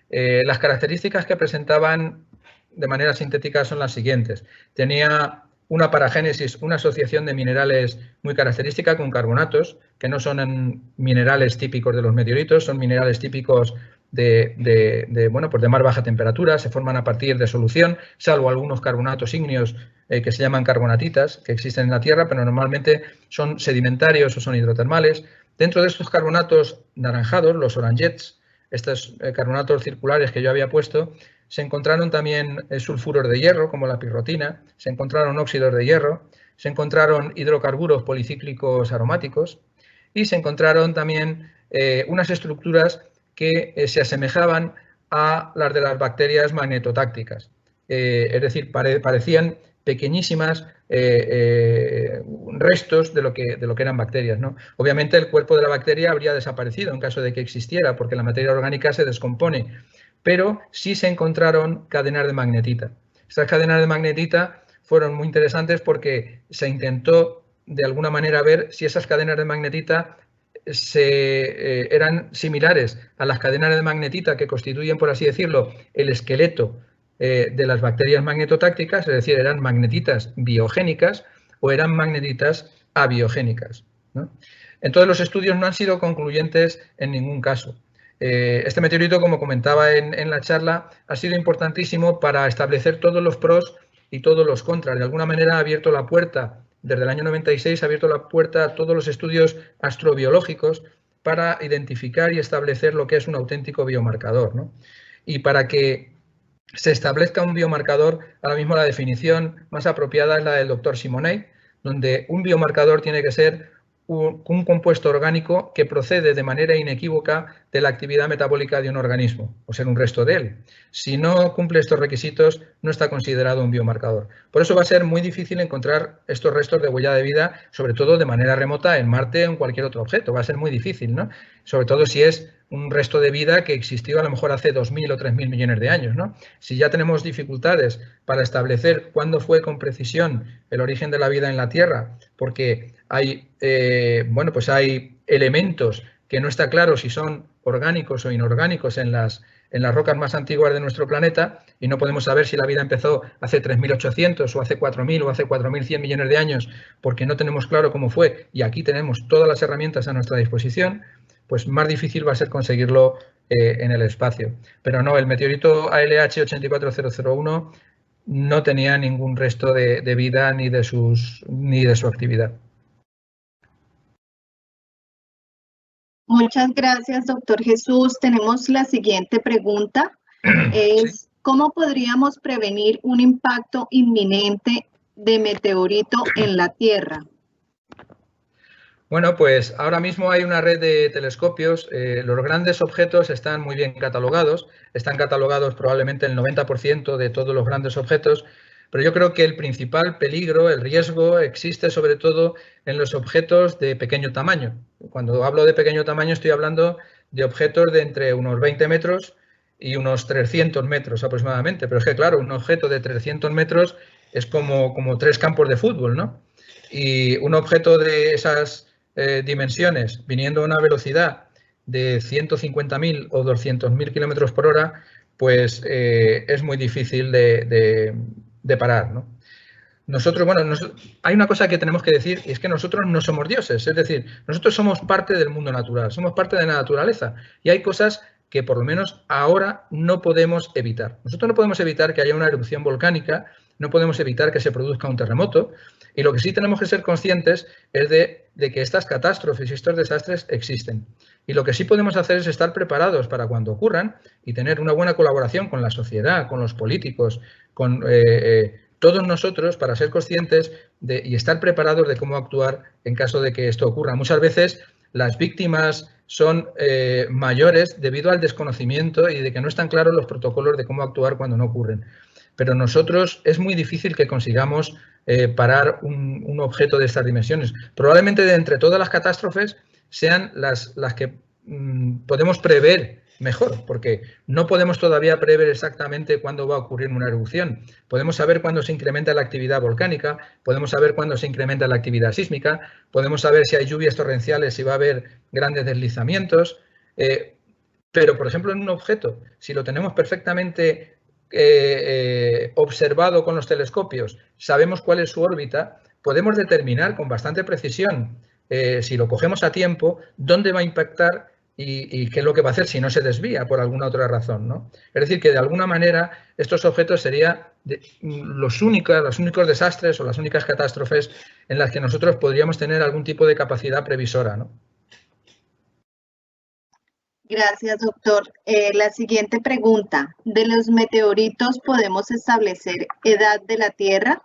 Las características que presentaban de manera sintética son las siguientes. Tenía una paragénesis, una asociación de minerales muy característica con carbonatos, que no son minerales típicos de los meteoritos, son minerales típicos de más baja temperatura, se forman a partir de solución, salvo algunos carbonatos ígneos que se llaman carbonatitas, que existen en la Tierra, pero normalmente son sedimentarios o son hidrotermales. Dentro de estos carbonatos naranjados, los orangets, estos carbonatos circulares que yo había puesto, se encontraron también sulfuros de hierro, como la pirrotina, se encontraron óxidos de hierro, se encontraron hidrocarburos policíclicos aromáticos y se encontraron también unas estructuras que se asemejaban a las de las bacterias magnetotácticas. Es decir, parecían pequeñísimas restos de lo que eran bacterias, ¿no? Obviamente el cuerpo de la bacteria habría desaparecido en caso de que existiera, porque la materia orgánica se descompone, pero sí se encontraron cadenas de magnetita. Estas cadenas de magnetita fueron muy interesantes porque se intentó de alguna manera ver si esas cadenas de magnetita eran similares a las cadenas de magnetita que constituyen, por así decirlo, el esqueleto de las bacterias magnetotácticas, es decir, eran magnetitas biogénicas o eran magnetitas abiogénicas, ¿no? Entonces los estudios no han sido concluyentes en ningún caso. Este meteorito, como comentaba en la charla, ha sido importantísimo para establecer todos los pros y todos los contras. De alguna manera ha abierto la puerta, desde el año 96 ha abierto la puerta a todos los estudios astrobiológicos para identificar y establecer lo que es un auténtico biomarcador, ¿no? Y para que se establezca un biomarcador, ahora mismo la definición más apropiada es la del doctor Simonet, donde un biomarcador tiene que ser un compuesto orgánico que procede de manera inequívoca de la actividad metabólica de un organismo, o ser un resto de él. Si no cumple estos requisitos, no está considerado un biomarcador. Por eso va a ser muy difícil encontrar estos restos de huella de vida, sobre todo de manera remota en Marte o en cualquier otro objeto. Va a ser muy difícil, ¿no? Sobre todo si es un resto de vida que existió a lo mejor hace 2.000 o 3.000 millones de años, ¿no? Si ya tenemos dificultades para establecer cuándo fue con precisión el origen de la vida en la Tierra, porque hay, hay elementos que no está claro si son orgánicos o inorgánicos en las rocas más antiguas de nuestro planeta y no podemos saber si la vida empezó hace 3.800 o hace 4.000 o hace 4.100 millones de años porque no tenemos claro cómo fue y aquí tenemos todas las herramientas a nuestra disposición, pues más difícil va a ser conseguirlo en el espacio. Pero no, el meteorito ALH 84001 no tenía ningún resto de vida ni de su actividad. Muchas gracias, doctor Jesús. Tenemos la siguiente pregunta. Sí. ¿Cómo podríamos prevenir un impacto inminente de meteorito en la Tierra? Bueno, pues ahora mismo hay una red de telescopios. Los grandes objetos están muy bien catalogados. Están catalogados probablemente el 90% de todos los grandes objetos. Pero yo creo que el principal peligro, el riesgo, existe sobre todo en los objetos de pequeño tamaño. Cuando hablo de pequeño tamaño estoy hablando de objetos de entre unos 20 metros y unos 300 metros aproximadamente. Pero es que, claro, un objeto de 300 metros es como 3 campos de fútbol, ¿no? Y un objeto de esas dimensiones, viniendo a una velocidad de 150.000 o 200.000 kilómetros por hora, pues es muy difícil de parar, ¿no? Nosotros, bueno, hay una cosa que tenemos que decir, y es que nosotros no somos dioses, es decir, nosotros somos parte del mundo natural, somos parte de la naturaleza, y hay cosas que por lo menos ahora no podemos evitar. Nosotros no podemos evitar que haya una erupción volcánica, no podemos evitar que se produzca un terremoto, y lo que sí tenemos que ser conscientes es de que estas catástrofes y estos desastres existen. Y lo que sí podemos hacer es estar preparados para cuando ocurran y tener una buena colaboración con la sociedad, con los políticos, con todos nosotros para ser conscientes y estar preparados de cómo actuar en caso de que esto ocurra. Muchas veces las víctimas son mayores debido al desconocimiento y de que no están claros los protocolos de cómo actuar cuando no ocurren. Pero nosotros es muy difícil que consigamos parar un objeto de estas dimensiones. Probablemente de entre todas las catástrofes sean las que podemos prever mejor, porque no podemos todavía prever exactamente cuándo va a ocurrir una erupción. Podemos saber cuándo se incrementa la actividad volcánica, podemos saber cuándo se incrementa la actividad sísmica, podemos saber si hay lluvias torrenciales, si va a haber grandes deslizamientos, pero, por ejemplo, en un objeto, si lo tenemos perfectamente observado con los telescopios, sabemos cuál es su órbita, podemos determinar con bastante precisión, si lo cogemos a tiempo, dónde va a impactar y qué es lo que va a hacer si no se desvía por alguna otra razón, ¿no? Es decir, que de alguna manera estos objetos serían los únicos desastres o las únicas catástrofes en las que nosotros podríamos tener algún tipo de capacidad previsora, ¿no? Gracias, doctor. La siguiente pregunta. ¿De los meteoritos podemos establecer edad de la Tierra?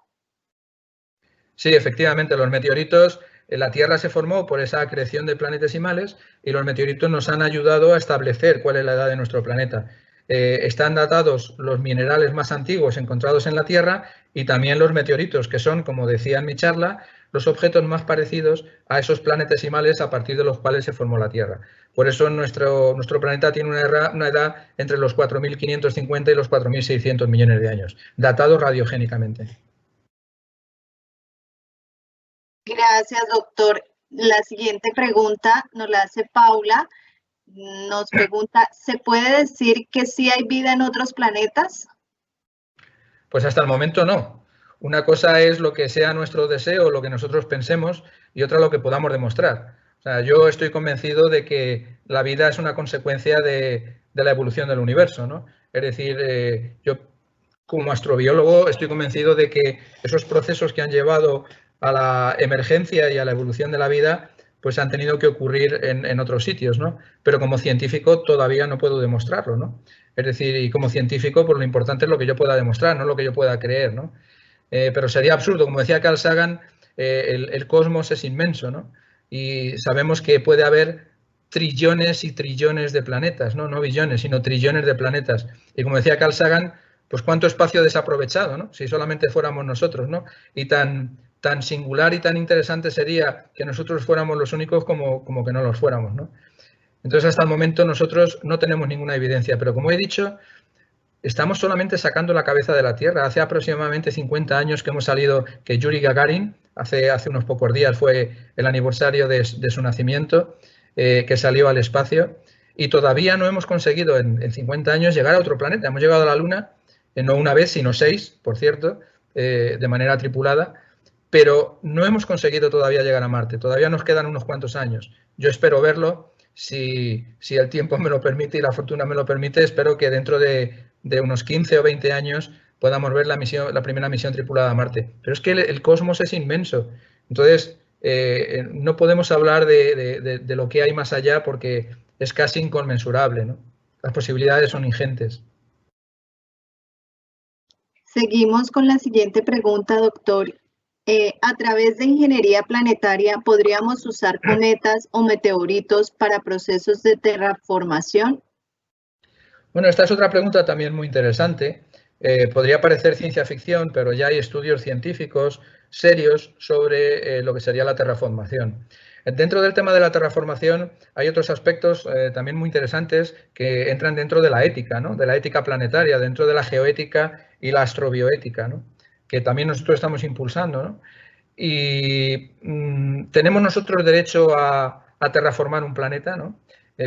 Sí, efectivamente, los meteoritos, la Tierra se formó por esa acreción de planetesimales y los meteoritos nos han ayudado a establecer cuál es la edad de nuestro planeta. Están datados los minerales más antiguos encontrados en la Tierra y también los meteoritos, que son, como decía en mi charla, los objetos más parecidos a esos planetesimales a partir de los cuales se formó la Tierra. Por eso nuestro planeta tiene una edad entre los 4.550 y los 4.600 millones de años, datados radiogénicamente. Gracias, doctor. La siguiente pregunta nos la hace Paula. Nos pregunta, ¿se puede decir que sí hay vida en otros planetas? Pues hasta el momento no. Una cosa es lo que sea nuestro deseo, lo que nosotros pensemos, y otra lo que podamos demostrar. O sea, yo estoy convencido de que la vida es una consecuencia de la evolución del universo, ¿no? Es decir, yo como astrobiólogo estoy convencido de que esos procesos que han llevado a la emergencia y a la evolución de la vida, pues han tenido que ocurrir en otros sitios, ¿no? Pero como científico todavía no puedo demostrarlo, ¿no? Es decir, y como científico, pues lo importante es lo que yo pueda demostrar, no lo que yo pueda creer, ¿no? Pero sería absurdo, como decía Carl Sagan, el cosmos es inmenso, ¿no? Y sabemos que puede haber trillones y trillones de planetas, ¿no? No billones, sino trillones de planetas. Y como decía Carl Sagan, pues cuánto espacio desaprovechado, ¿no? Si solamente fuéramos nosotros, ¿no? Y tan singular y tan interesante sería que nosotros fuéramos los únicos como que no los fuéramos, ¿no? Entonces, hasta el momento nosotros no tenemos ninguna evidencia, pero como he dicho, estamos solamente sacando la cabeza de la Tierra. Hace aproximadamente 50 años que hemos salido, que Yuri Gagarin, hace unos pocos días fue el aniversario de su nacimiento, que salió al espacio, y todavía no hemos conseguido en 50 años llegar a otro planeta. Hemos llegado a la Luna, no una vez, sino 6, por cierto, de manera tripulada, pero no hemos conseguido todavía llegar a Marte. Todavía nos quedan unos cuantos años. Yo espero verlo, si el tiempo me lo permite y la fortuna me lo permite, espero que dentro de unos 15 o 20 años podamos ver la primera misión tripulada a Marte. Pero es que el cosmos es inmenso. Entonces, no podemos hablar de lo que hay más allá porque es casi inconmensurable, ¿no? Las posibilidades son ingentes. Seguimos con la siguiente pregunta, doctor. A través de ingeniería planetaria, ¿podríamos usar cometas o meteoritos para procesos de terraformación? Bueno, esta es otra pregunta también muy interesante. Podría parecer ciencia ficción, pero ya hay estudios científicos serios sobre lo que sería la terraformación. Dentro del tema de la terraformación hay otros aspectos también muy interesantes que entran dentro de la ética, ¿no? De la ética planetaria, dentro de la geoética y la astrobioética, ¿no? Que también nosotros estamos impulsando, ¿no? Y tenemos nosotros derecho a terraformar un planeta, ¿no?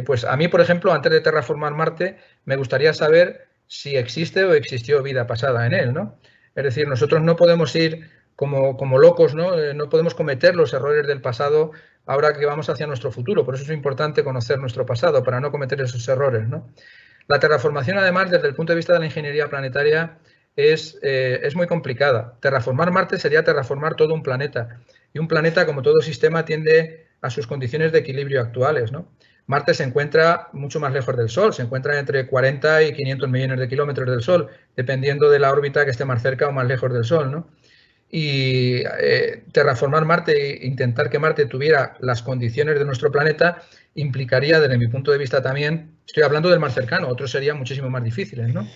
Pues a mí, por ejemplo, antes de terraformar Marte, me gustaría saber si existe o existió vida pasada en él, ¿no? Es decir, nosotros no podemos ir como locos, ¿no? No podemos cometer los errores del pasado ahora que vamos hacia nuestro futuro. Por eso es importante conocer nuestro pasado, para no cometer esos errores, ¿no? La terraformación, además, desde el punto de vista de la ingeniería planetaria, es muy complicada. Terraformar Marte sería terraformar todo un planeta. Y un planeta, como todo sistema, tiende a sus condiciones de equilibrio actuales, ¿no? Marte se encuentra mucho más lejos del Sol, se encuentra entre 40 y 500 millones de kilómetros del Sol, dependiendo de la órbita que esté más cerca o más lejos del Sol, ¿no? Y terraformar Marte e intentar que Marte tuviera las condiciones de nuestro planeta implicaría, desde mi punto de vista también, estoy hablando del más cercano, otros serían muchísimo más difíciles, ¿no?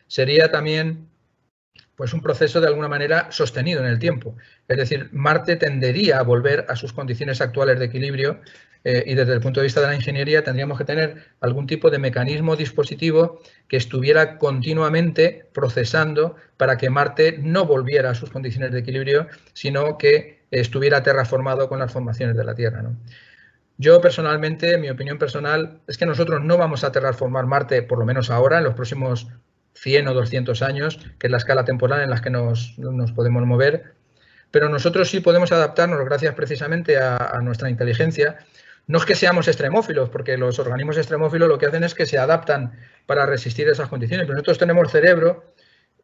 Sería también pues un proceso de alguna manera sostenido en el tiempo. Es decir, Marte tendería a volver a sus condiciones actuales de equilibrio y desde el punto de vista de la ingeniería tendríamos que tener algún tipo de mecanismo dispositivo que estuviera continuamente procesando para que Marte no volviera a sus condiciones de equilibrio, sino que estuviera terraformado con las formaciones de la Tierra, ¿no? Yo personalmente, mi opinión personal, es que nosotros no vamos a terraformar Marte, por lo menos ahora, en los próximos 100 o 200 años, que es la escala temporal en la que nos podemos mover, pero nosotros sí podemos adaptarnos gracias precisamente a nuestra inteligencia. No es que seamos extremófilos, porque los organismos extremófilos lo que hacen es que se adaptan para resistir esas condiciones, pero nosotros tenemos cerebro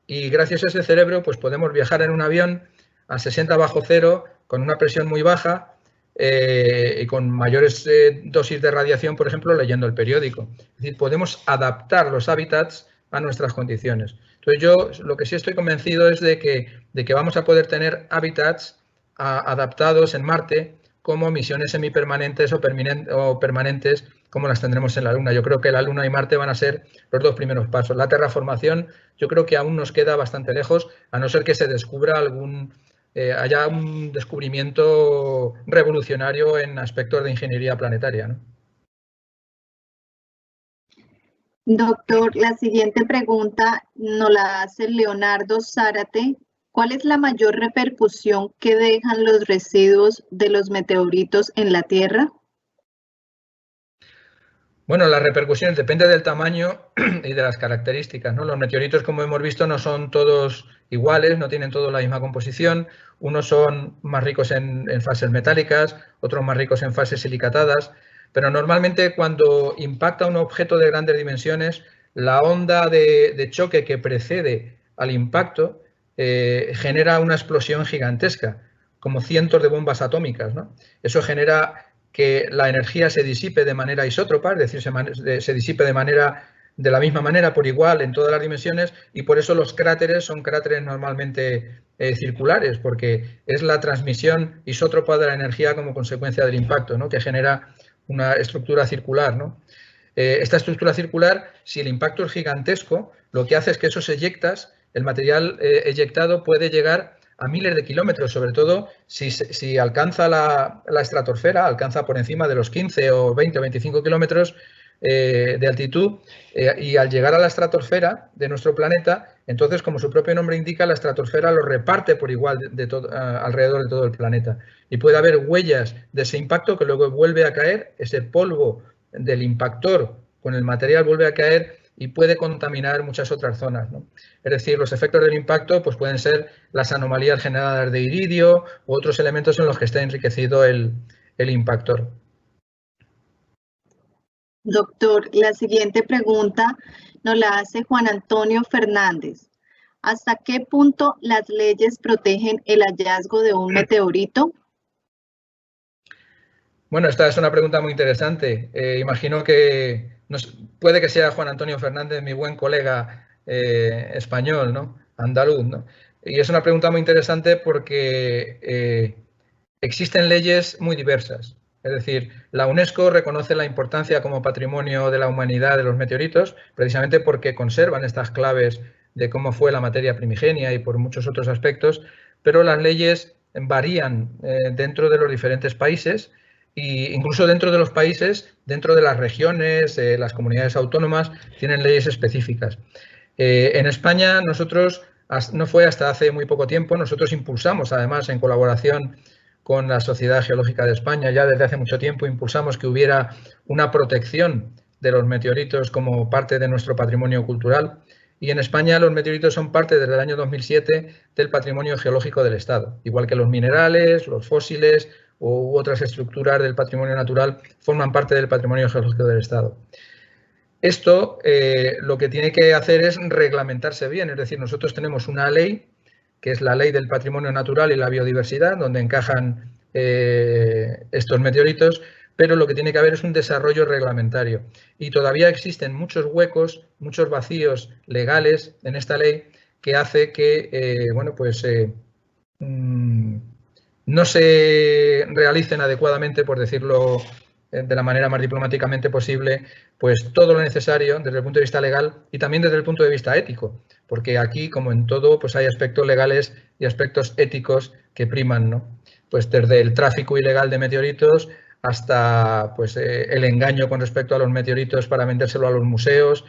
y gracias a ese cerebro pues podemos viajar en un avión a 60 bajo cero, con una presión muy baja y con mayores dosis de radiación, por ejemplo, leyendo el periódico. Es decir, podemos adaptar los hábitats a nuestras condiciones. Entonces yo lo que sí estoy convencido es de que vamos a poder tener hábitats adaptados en Marte como misiones semipermanentes o permanentes como las tendremos en la Luna. Yo creo que la Luna y Marte van a ser los dos primeros pasos. La terraformación yo creo que aún nos queda bastante lejos, a no ser que se descubra haya un descubrimiento revolucionario en aspectos de ingeniería planetaria, ¿no? Doctor, la siguiente pregunta nos la hace Leonardo Zárate. ¿Cuál es la mayor repercusión que dejan los residuos de los meteoritos en la Tierra? Bueno, las repercusiones depende del tamaño y de las características, ¿no? Los meteoritos, como hemos visto, no son todos iguales, no tienen todos la misma composición. Unos son más ricos en fases metálicas, otros más ricos en fases silicatadas. Pero normalmente cuando impacta un objeto de grandes dimensiones, la onda de choque que precede al impacto genera una explosión gigantesca, como cientos de bombas atómicas, ¿no? Eso genera que la energía se disipe de manera isótropa, es decir, se disipe de la misma manera por igual en todas las dimensiones, y por eso los cráteres son cráteres normalmente circulares, porque es la transmisión isótropa de la energía como consecuencia del impacto, ¿no? Que genera una estructura circular, ¿no? Esta estructura circular, si el impacto es gigantesco, lo que hace es que esos eyectas, el material eyectado puede llegar a miles de kilómetros, sobre todo si alcanza la estratosfera, alcanza por encima de los 15 o 20 o 25 kilómetros de altitud, y al llegar a la estratosfera de nuestro planeta, entonces, como su propio nombre indica, la estratosfera lo reparte por igual alrededor de todo el planeta. Y puede haber huellas de ese impacto que luego vuelve a caer, ese polvo del impactor con el material vuelve a caer y puede contaminar muchas otras zonas, ¿no? Es decir, los efectos del impacto pues pueden ser las anomalías generadas de iridio u otros elementos en los que está enriquecido el impactor. Doctor, la siguiente pregunta nos la hace Juan Antonio Fernández. ¿Hasta qué punto las leyes protegen el hallazgo de un meteorito? Bueno, esta es una pregunta muy interesante. Imagino que puede que sea Juan Antonio Fernández, mi buen colega español, ¿no? Andaluz, ¿no? Y es una pregunta muy interesante porque existen leyes muy diversas. Es decir, la UNESCO reconoce la importancia como patrimonio de la humanidad de los meteoritos, precisamente porque conservan estas claves de cómo fue la materia primigenia y por muchos otros aspectos, pero las leyes varían dentro de los diferentes países e incluso dentro de los países, dentro de las regiones, las comunidades autónomas, tienen leyes específicas. En España, nosotros, no fue hasta hace muy poco tiempo, nosotros impulsamos, además, en colaboración con la Sociedad Geológica de España, ya desde hace mucho tiempo impulsamos que hubiera una protección de los meteoritos como parte de nuestro patrimonio cultural. Y en España los meteoritos son parte desde el año 2007 del patrimonio geológico del Estado, igual que los minerales, los fósiles u otras estructuras del patrimonio natural forman parte del patrimonio geológico del Estado. Esto lo que tiene que hacer es reglamentarse bien, es decir, nosotros tenemos una ley, que es la Ley del Patrimonio Natural y la Biodiversidad, donde encajan estos meteoritos, pero lo que tiene que haber es un desarrollo reglamentario. Y todavía existen muchos huecos, muchos vacíos legales en esta ley que hace que, bueno, pues no se realicen adecuadamente, por decirlo de la manera más diplomáticamente posible, pues todo lo necesario desde el punto de vista legal y también desde el punto de vista ético, porque aquí, como en todo, pues hay aspectos legales y aspectos éticos que priman, ¿no? Pues desde el tráfico ilegal de meteoritos hasta pues, el engaño con respecto a los meteoritos para vendérselo a los museos,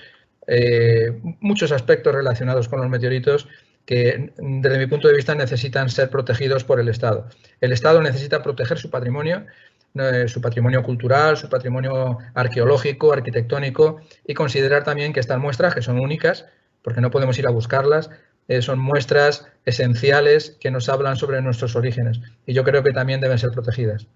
muchos aspectos relacionados con los meteoritos que desde mi punto de vista necesitan ser protegidos por el Estado. El Estado necesita proteger su patrimonio cultural, su patrimonio arqueológico, arquitectónico y considerar también que estas muestras, que son únicas, porque no podemos ir a buscarlas, son muestras esenciales que nos hablan sobre nuestros orígenes y yo creo que también deben ser protegidas.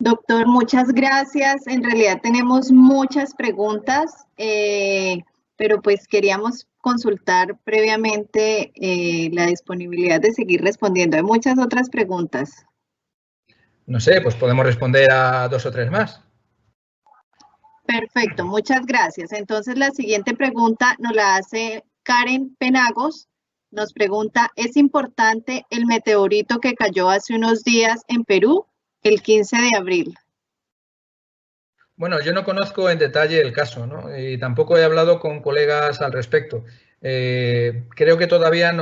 Doctor, muchas gracias. En realidad tenemos muchas preguntas, pero pues queríamos consultar previamente la disponibilidad de seguir respondiendo. Hay muchas otras preguntas. No sé, pues podemos responder a 2 o 3 más. Perfecto, muchas gracias. Entonces la siguiente pregunta nos la hace Karen Penagos. Nos pregunta, ¿es importante el meteorito que cayó hace unos días en Perú, el 15 de abril? Bueno, yo no conozco en detalle el caso, ¿no? Y tampoco he hablado con colegas al respecto. Creo que todavía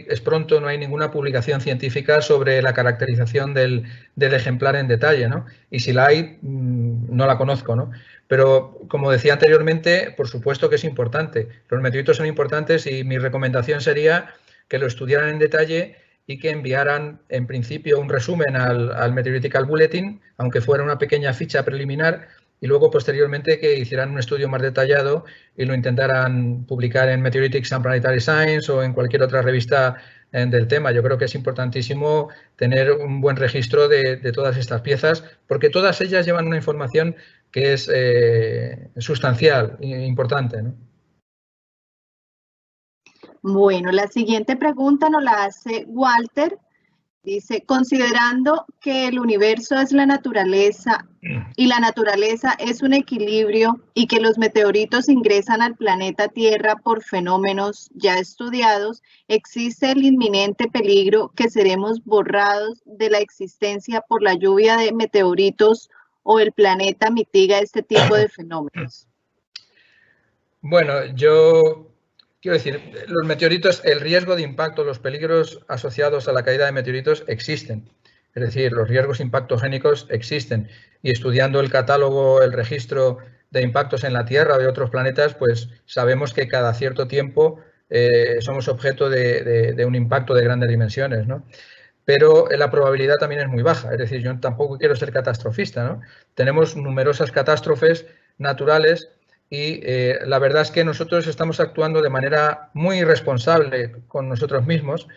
es pronto, no hay ninguna publicación científica sobre la caracterización del ejemplar en detalle, ¿no? Y si la hay, no la conozco, ¿no? Pero, como decía anteriormente, por supuesto que es importante. Los meteoritos son importantes y mi recomendación sería que lo estudiaran en detalle y que enviaran, en principio, un resumen al Meteoritical Bulletin, aunque fuera una pequeña ficha preliminar, y luego posteriormente que hicieran un estudio más detallado y lo intentaran publicar en Meteoritics and Planetary Science o en cualquier otra revista del tema. Yo creo que es importantísimo tener un buen registro de todas estas piezas porque todas ellas llevan una información que es sustancial e importante, ¿no? Bueno, la siguiente pregunta nos la hace Walter. Dice, considerando que el universo es la naturaleza y la naturaleza es un equilibrio y que los meteoritos ingresan al planeta Tierra por fenómenos ya estudiados, ¿existe el inminente peligro que seremos borrados de la existencia por la lluvia de meteoritos o el planeta mitiga este tipo de fenómenos? Bueno, yo quiero decir, los meteoritos, el riesgo de impacto, los peligros asociados a la caída de meteoritos existen. Es decir, los riesgos impactogénicos existen. Y estudiando el catálogo, el registro de impactos en la Tierra o de otros planetas, pues sabemos que cada cierto tiempo somos objeto de un impacto de grandes dimensiones, ¿no? Pero la probabilidad también es muy baja. Es decir, yo tampoco quiero ser catastrofista, ¿no? Tenemos numerosas catástrofes naturales y la verdad es que nosotros estamos actuando de manera muy irresponsable con nosotros mismos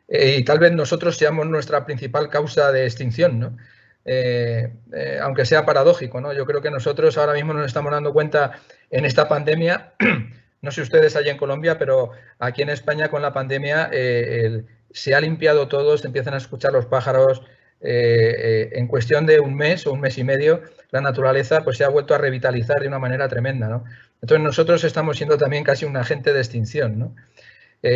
y tal vez nosotros seamos nuestra principal causa de extinción, ¿no? Aunque sea paradójico, ¿no? Yo creo que nosotros ahora mismo nos estamos dando cuenta en esta pandemia, No sé ustedes allá en Colombia, pero aquí en España con la pandemia se ha limpiado todo, se empiezan a escuchar los pájaros. En cuestión de un mes o un mes y medio, la naturaleza pues se ha vuelto a revitalizar de una manera tremenda, ¿no? Entonces nosotros estamos siendo también casi un agente de extinción, ¿no?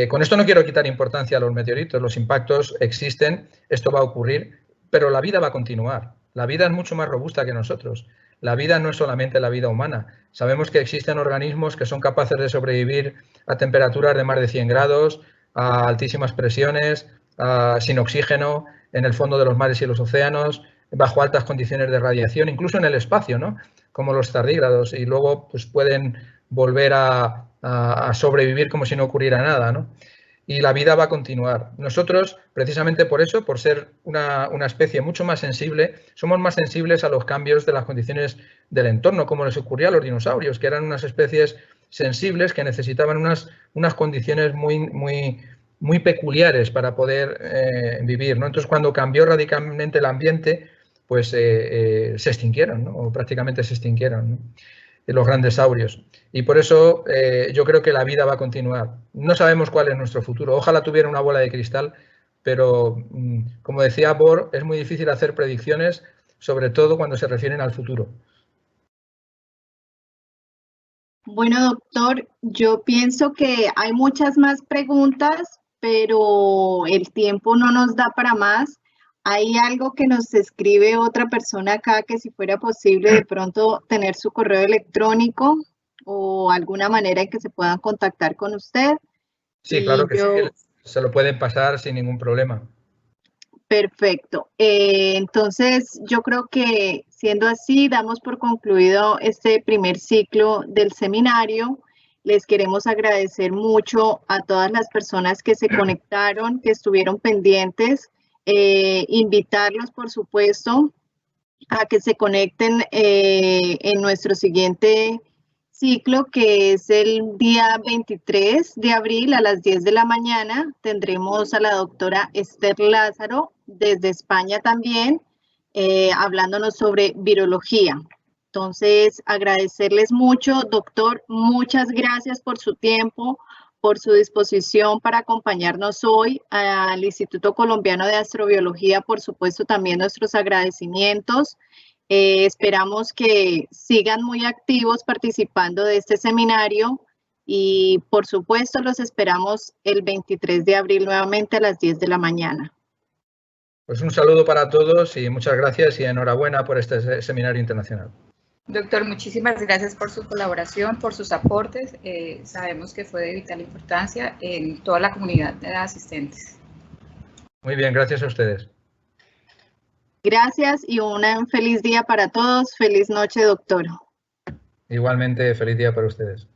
Con esto no quiero quitar importancia a los meteoritos, los impactos existen, esto va a ocurrir, pero la vida va a continuar. La vida es mucho más robusta que nosotros. La vida no es solamente la vida humana. Sabemos que existen organismos que son capaces de sobrevivir a temperaturas de más de 100 grados, a altísimas presiones, sin oxígeno, en el fondo de los mares y los océanos, bajo altas condiciones de radiación, incluso en el espacio, ¿no? Como los tardígrados, y luego pues, pueden volver a sobrevivir como si no ocurriera nada, ¿no? Y la vida va a continuar. Nosotros, precisamente por eso, por ser una especie mucho más sensible, somos más sensibles a los cambios de las condiciones del entorno, como les ocurría a los dinosaurios, que eran unas especies sensibles que necesitaban unas condiciones muy peculiares para poder vivir, ¿no? Entonces, cuando cambió radicalmente el ambiente, pues se extinguieron, ¿no? O prácticamente se extinguieron, ¿no? Los grandes saurios. Y por eso yo creo que la vida va a continuar. No sabemos cuál es nuestro futuro. Ojalá tuviera una bola de cristal, pero como decía Bohr, es muy difícil hacer predicciones, sobre todo cuando se refieren al futuro. Bueno, doctor, yo pienso que hay muchas más preguntas, pero el tiempo no nos da para más. Hay algo que nos escribe otra persona acá, que si fuera posible de pronto tener su correo electrónico o alguna manera en que se puedan contactar con usted. Sí, claro que sí, se lo pueden pasar sin ningún problema. Perfecto. Entonces, yo creo que siendo así, damos por concluido este primer ciclo del seminario. Les queremos agradecer mucho a todas las personas que se conectaron, que estuvieron pendientes. Invitarlos, por supuesto, a que se conecten en nuestro siguiente ciclo, que es el día 23 de abril a las 10 de la mañana. Tendremos a la doctora Esther Lázaro desde España también, hablándonos sobre virología. Entonces, agradecerles mucho, doctor, muchas gracias por su tiempo, por su disposición para acompañarnos hoy. Al Instituto Colombiano de Astrobiología, por supuesto, también nuestros agradecimientos. Esperamos que sigan muy activos participando de este seminario y, por supuesto, los esperamos el 23 de abril nuevamente a las 10 de la mañana. Pues un saludo para todos y muchas gracias y enhorabuena por este seminario internacional. Doctor, muchísimas gracias por su colaboración, por sus aportes. Sabemos que fue de vital importancia en toda la comunidad de asistentes. Muy bien, gracias a ustedes. Gracias y un feliz día para todos. Feliz noche, doctor. Igualmente, feliz día para ustedes.